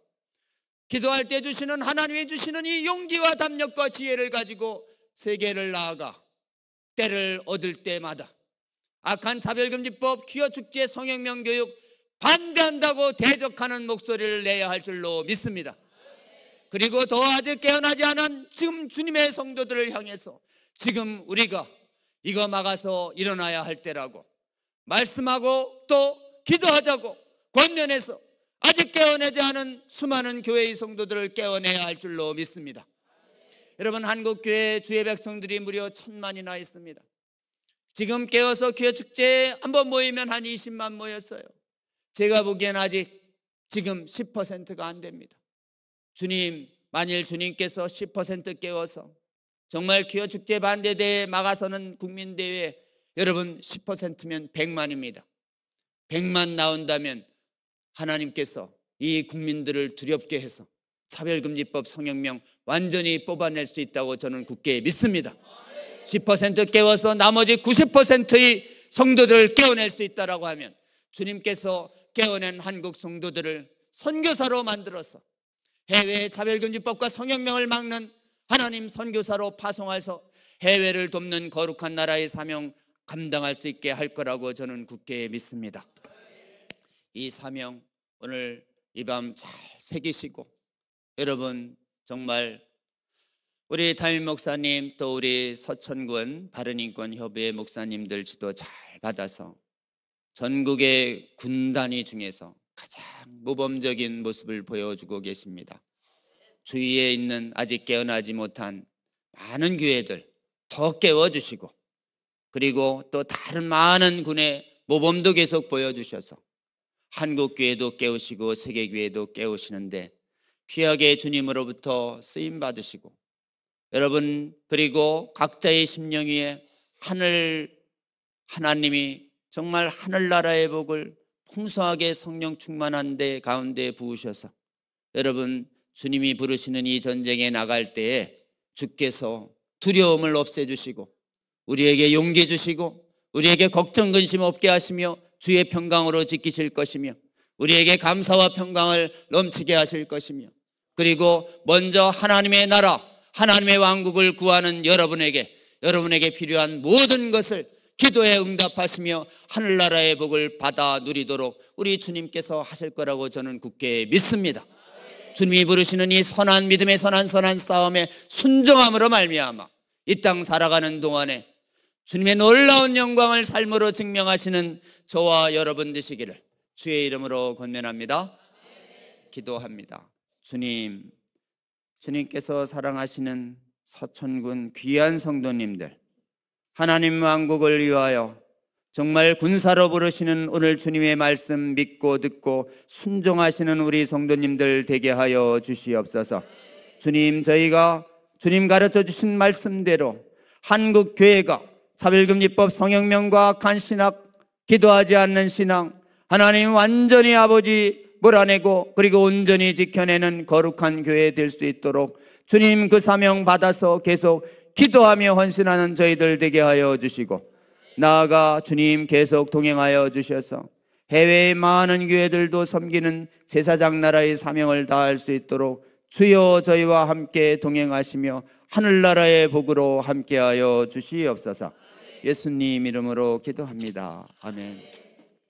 기도할 때 주시는 하나님이 주시는 이 용기와 담력과 지혜를 가지고 세계를 나아가 때를 얻을 때마다 악한 차별금지법, 기어축제, 성혁명 교육 반대한다고 대적하는 목소리를 내야 할 줄로 믿습니다. 그리고 더 아직 깨어나지 않은 지금 주님의 성도들을 향해서 지금 우리가 이거 막아서 일어나야 할 때라고 말씀하고 또 기도하자고 권면해서 아직 깨어나지 않은 수많은 교회의 성도들을 깨어내야 할 줄로 믿습니다. 여러분, 한국교회 주의 백성들이 무려 1000만이나 있습니다. 지금 깨어서 기어축제에 한번 모이면 한 20만 모였어요. 제가 보기엔 아직 지금 10%가 안 됩니다. 주님, 만일 주님께서 10% 깨워서 정말 기어축제 반대대회 막아서는 국민대회, 여러분 10%면 100만입니다. 100만 나온다면 하나님께서 이 국민들을 두렵게 해서 차별금지법, 성혁명 완전히 뽑아낼 수 있다고 저는 굳게 믿습니다. 10% 깨워서 나머지 90%의 성도들을 깨어낼 수 있다고 하면 주님께서 깨어낸 한국 성도들을 선교사로 만들어서 해외 차별금지법과 성혁명을 막는 하나님 선교사로 파송해서 해외를 돕는 거룩한 나라의 사명 감당할 수 있게 할 거라고 저는 굳게 믿습니다. 이 사명 오늘 이 밤 잘 새기시고, 여러분 정말 우리 담임 목사님 또 우리 서천군 바른인권 협의회 목사님들 지도 잘 받아서 전국의 군단위 중에서 가장 모범적인 모습을 보여주고 계십니다. 주위에 있는 아직 깨어나지 못한 많은 교회들 더 깨워주시고, 그리고 또 다른 많은 군의 모범도 계속 보여주셔서 한국교회도 깨우시고 세계교회도 깨우시는데 귀하게 주님으로부터 쓰임받으시고, 여러분 그리고 각자의 심령 위에 하나님이 정말 하늘나라의 복을 풍성하게 성령 충만한 데 가운데 부으셔서 여러분 주님이 부르시는 이 전쟁에 나갈 때에 주께서 두려움을 없애주시고 우리에게 용기 주시고 우리에게 걱정 근심 없게 하시며 주의 평강으로 지키실 것이며 우리에게 감사와 평강을 넘치게 하실 것이며, 그리고 먼저 하나님의 나라 하나님의 왕국을 구하는 여러분에게 필요한 모든 것을 기도에 응답하시며 하늘나라의 복을 받아 누리도록 우리 주님께서 하실 거라고 저는 굳게 믿습니다. 주님이 부르시는 이 선한 믿음의 선한 싸움에 순종함으로 말미암아 이 땅 살아가는 동안에 주님의 놀라운 영광을 삶으로 증명하시는 저와 여러분 되시기를 주의 이름으로 권면합니다. 기도합니다. 주님께서 사랑하시는 서천군 귀한 성도님들, 하나님 왕국을 위하여 정말 군사로 부르시는 오늘 주님의 말씀 믿고 듣고 순종하시는 우리 성도님들 되게 하여 주시옵소서. 주님, 저희가 주님 가르쳐 주신 말씀대로 한국 교회가 차별금지법, 성혁명과 악한 신학, 기도하지 않는 신앙, 하나님 완전히 아버지 몰아내고 그리고 온전히 지켜내는 거룩한 교회 될 수 있도록 주님 그 사명 받아서 계속 기도하며 헌신하는 저희들 되게 하여 주시고, 나아가 주님 계속 동행하여 주셔서 해외의 많은 교회들도 섬기는 제사장 나라의 사명을 다할 수 있도록 주여 저희와 함께 동행하시며 하늘나라의 복으로 함께하여 주시옵소서. 예수님 이름으로 기도합니다. 아멘.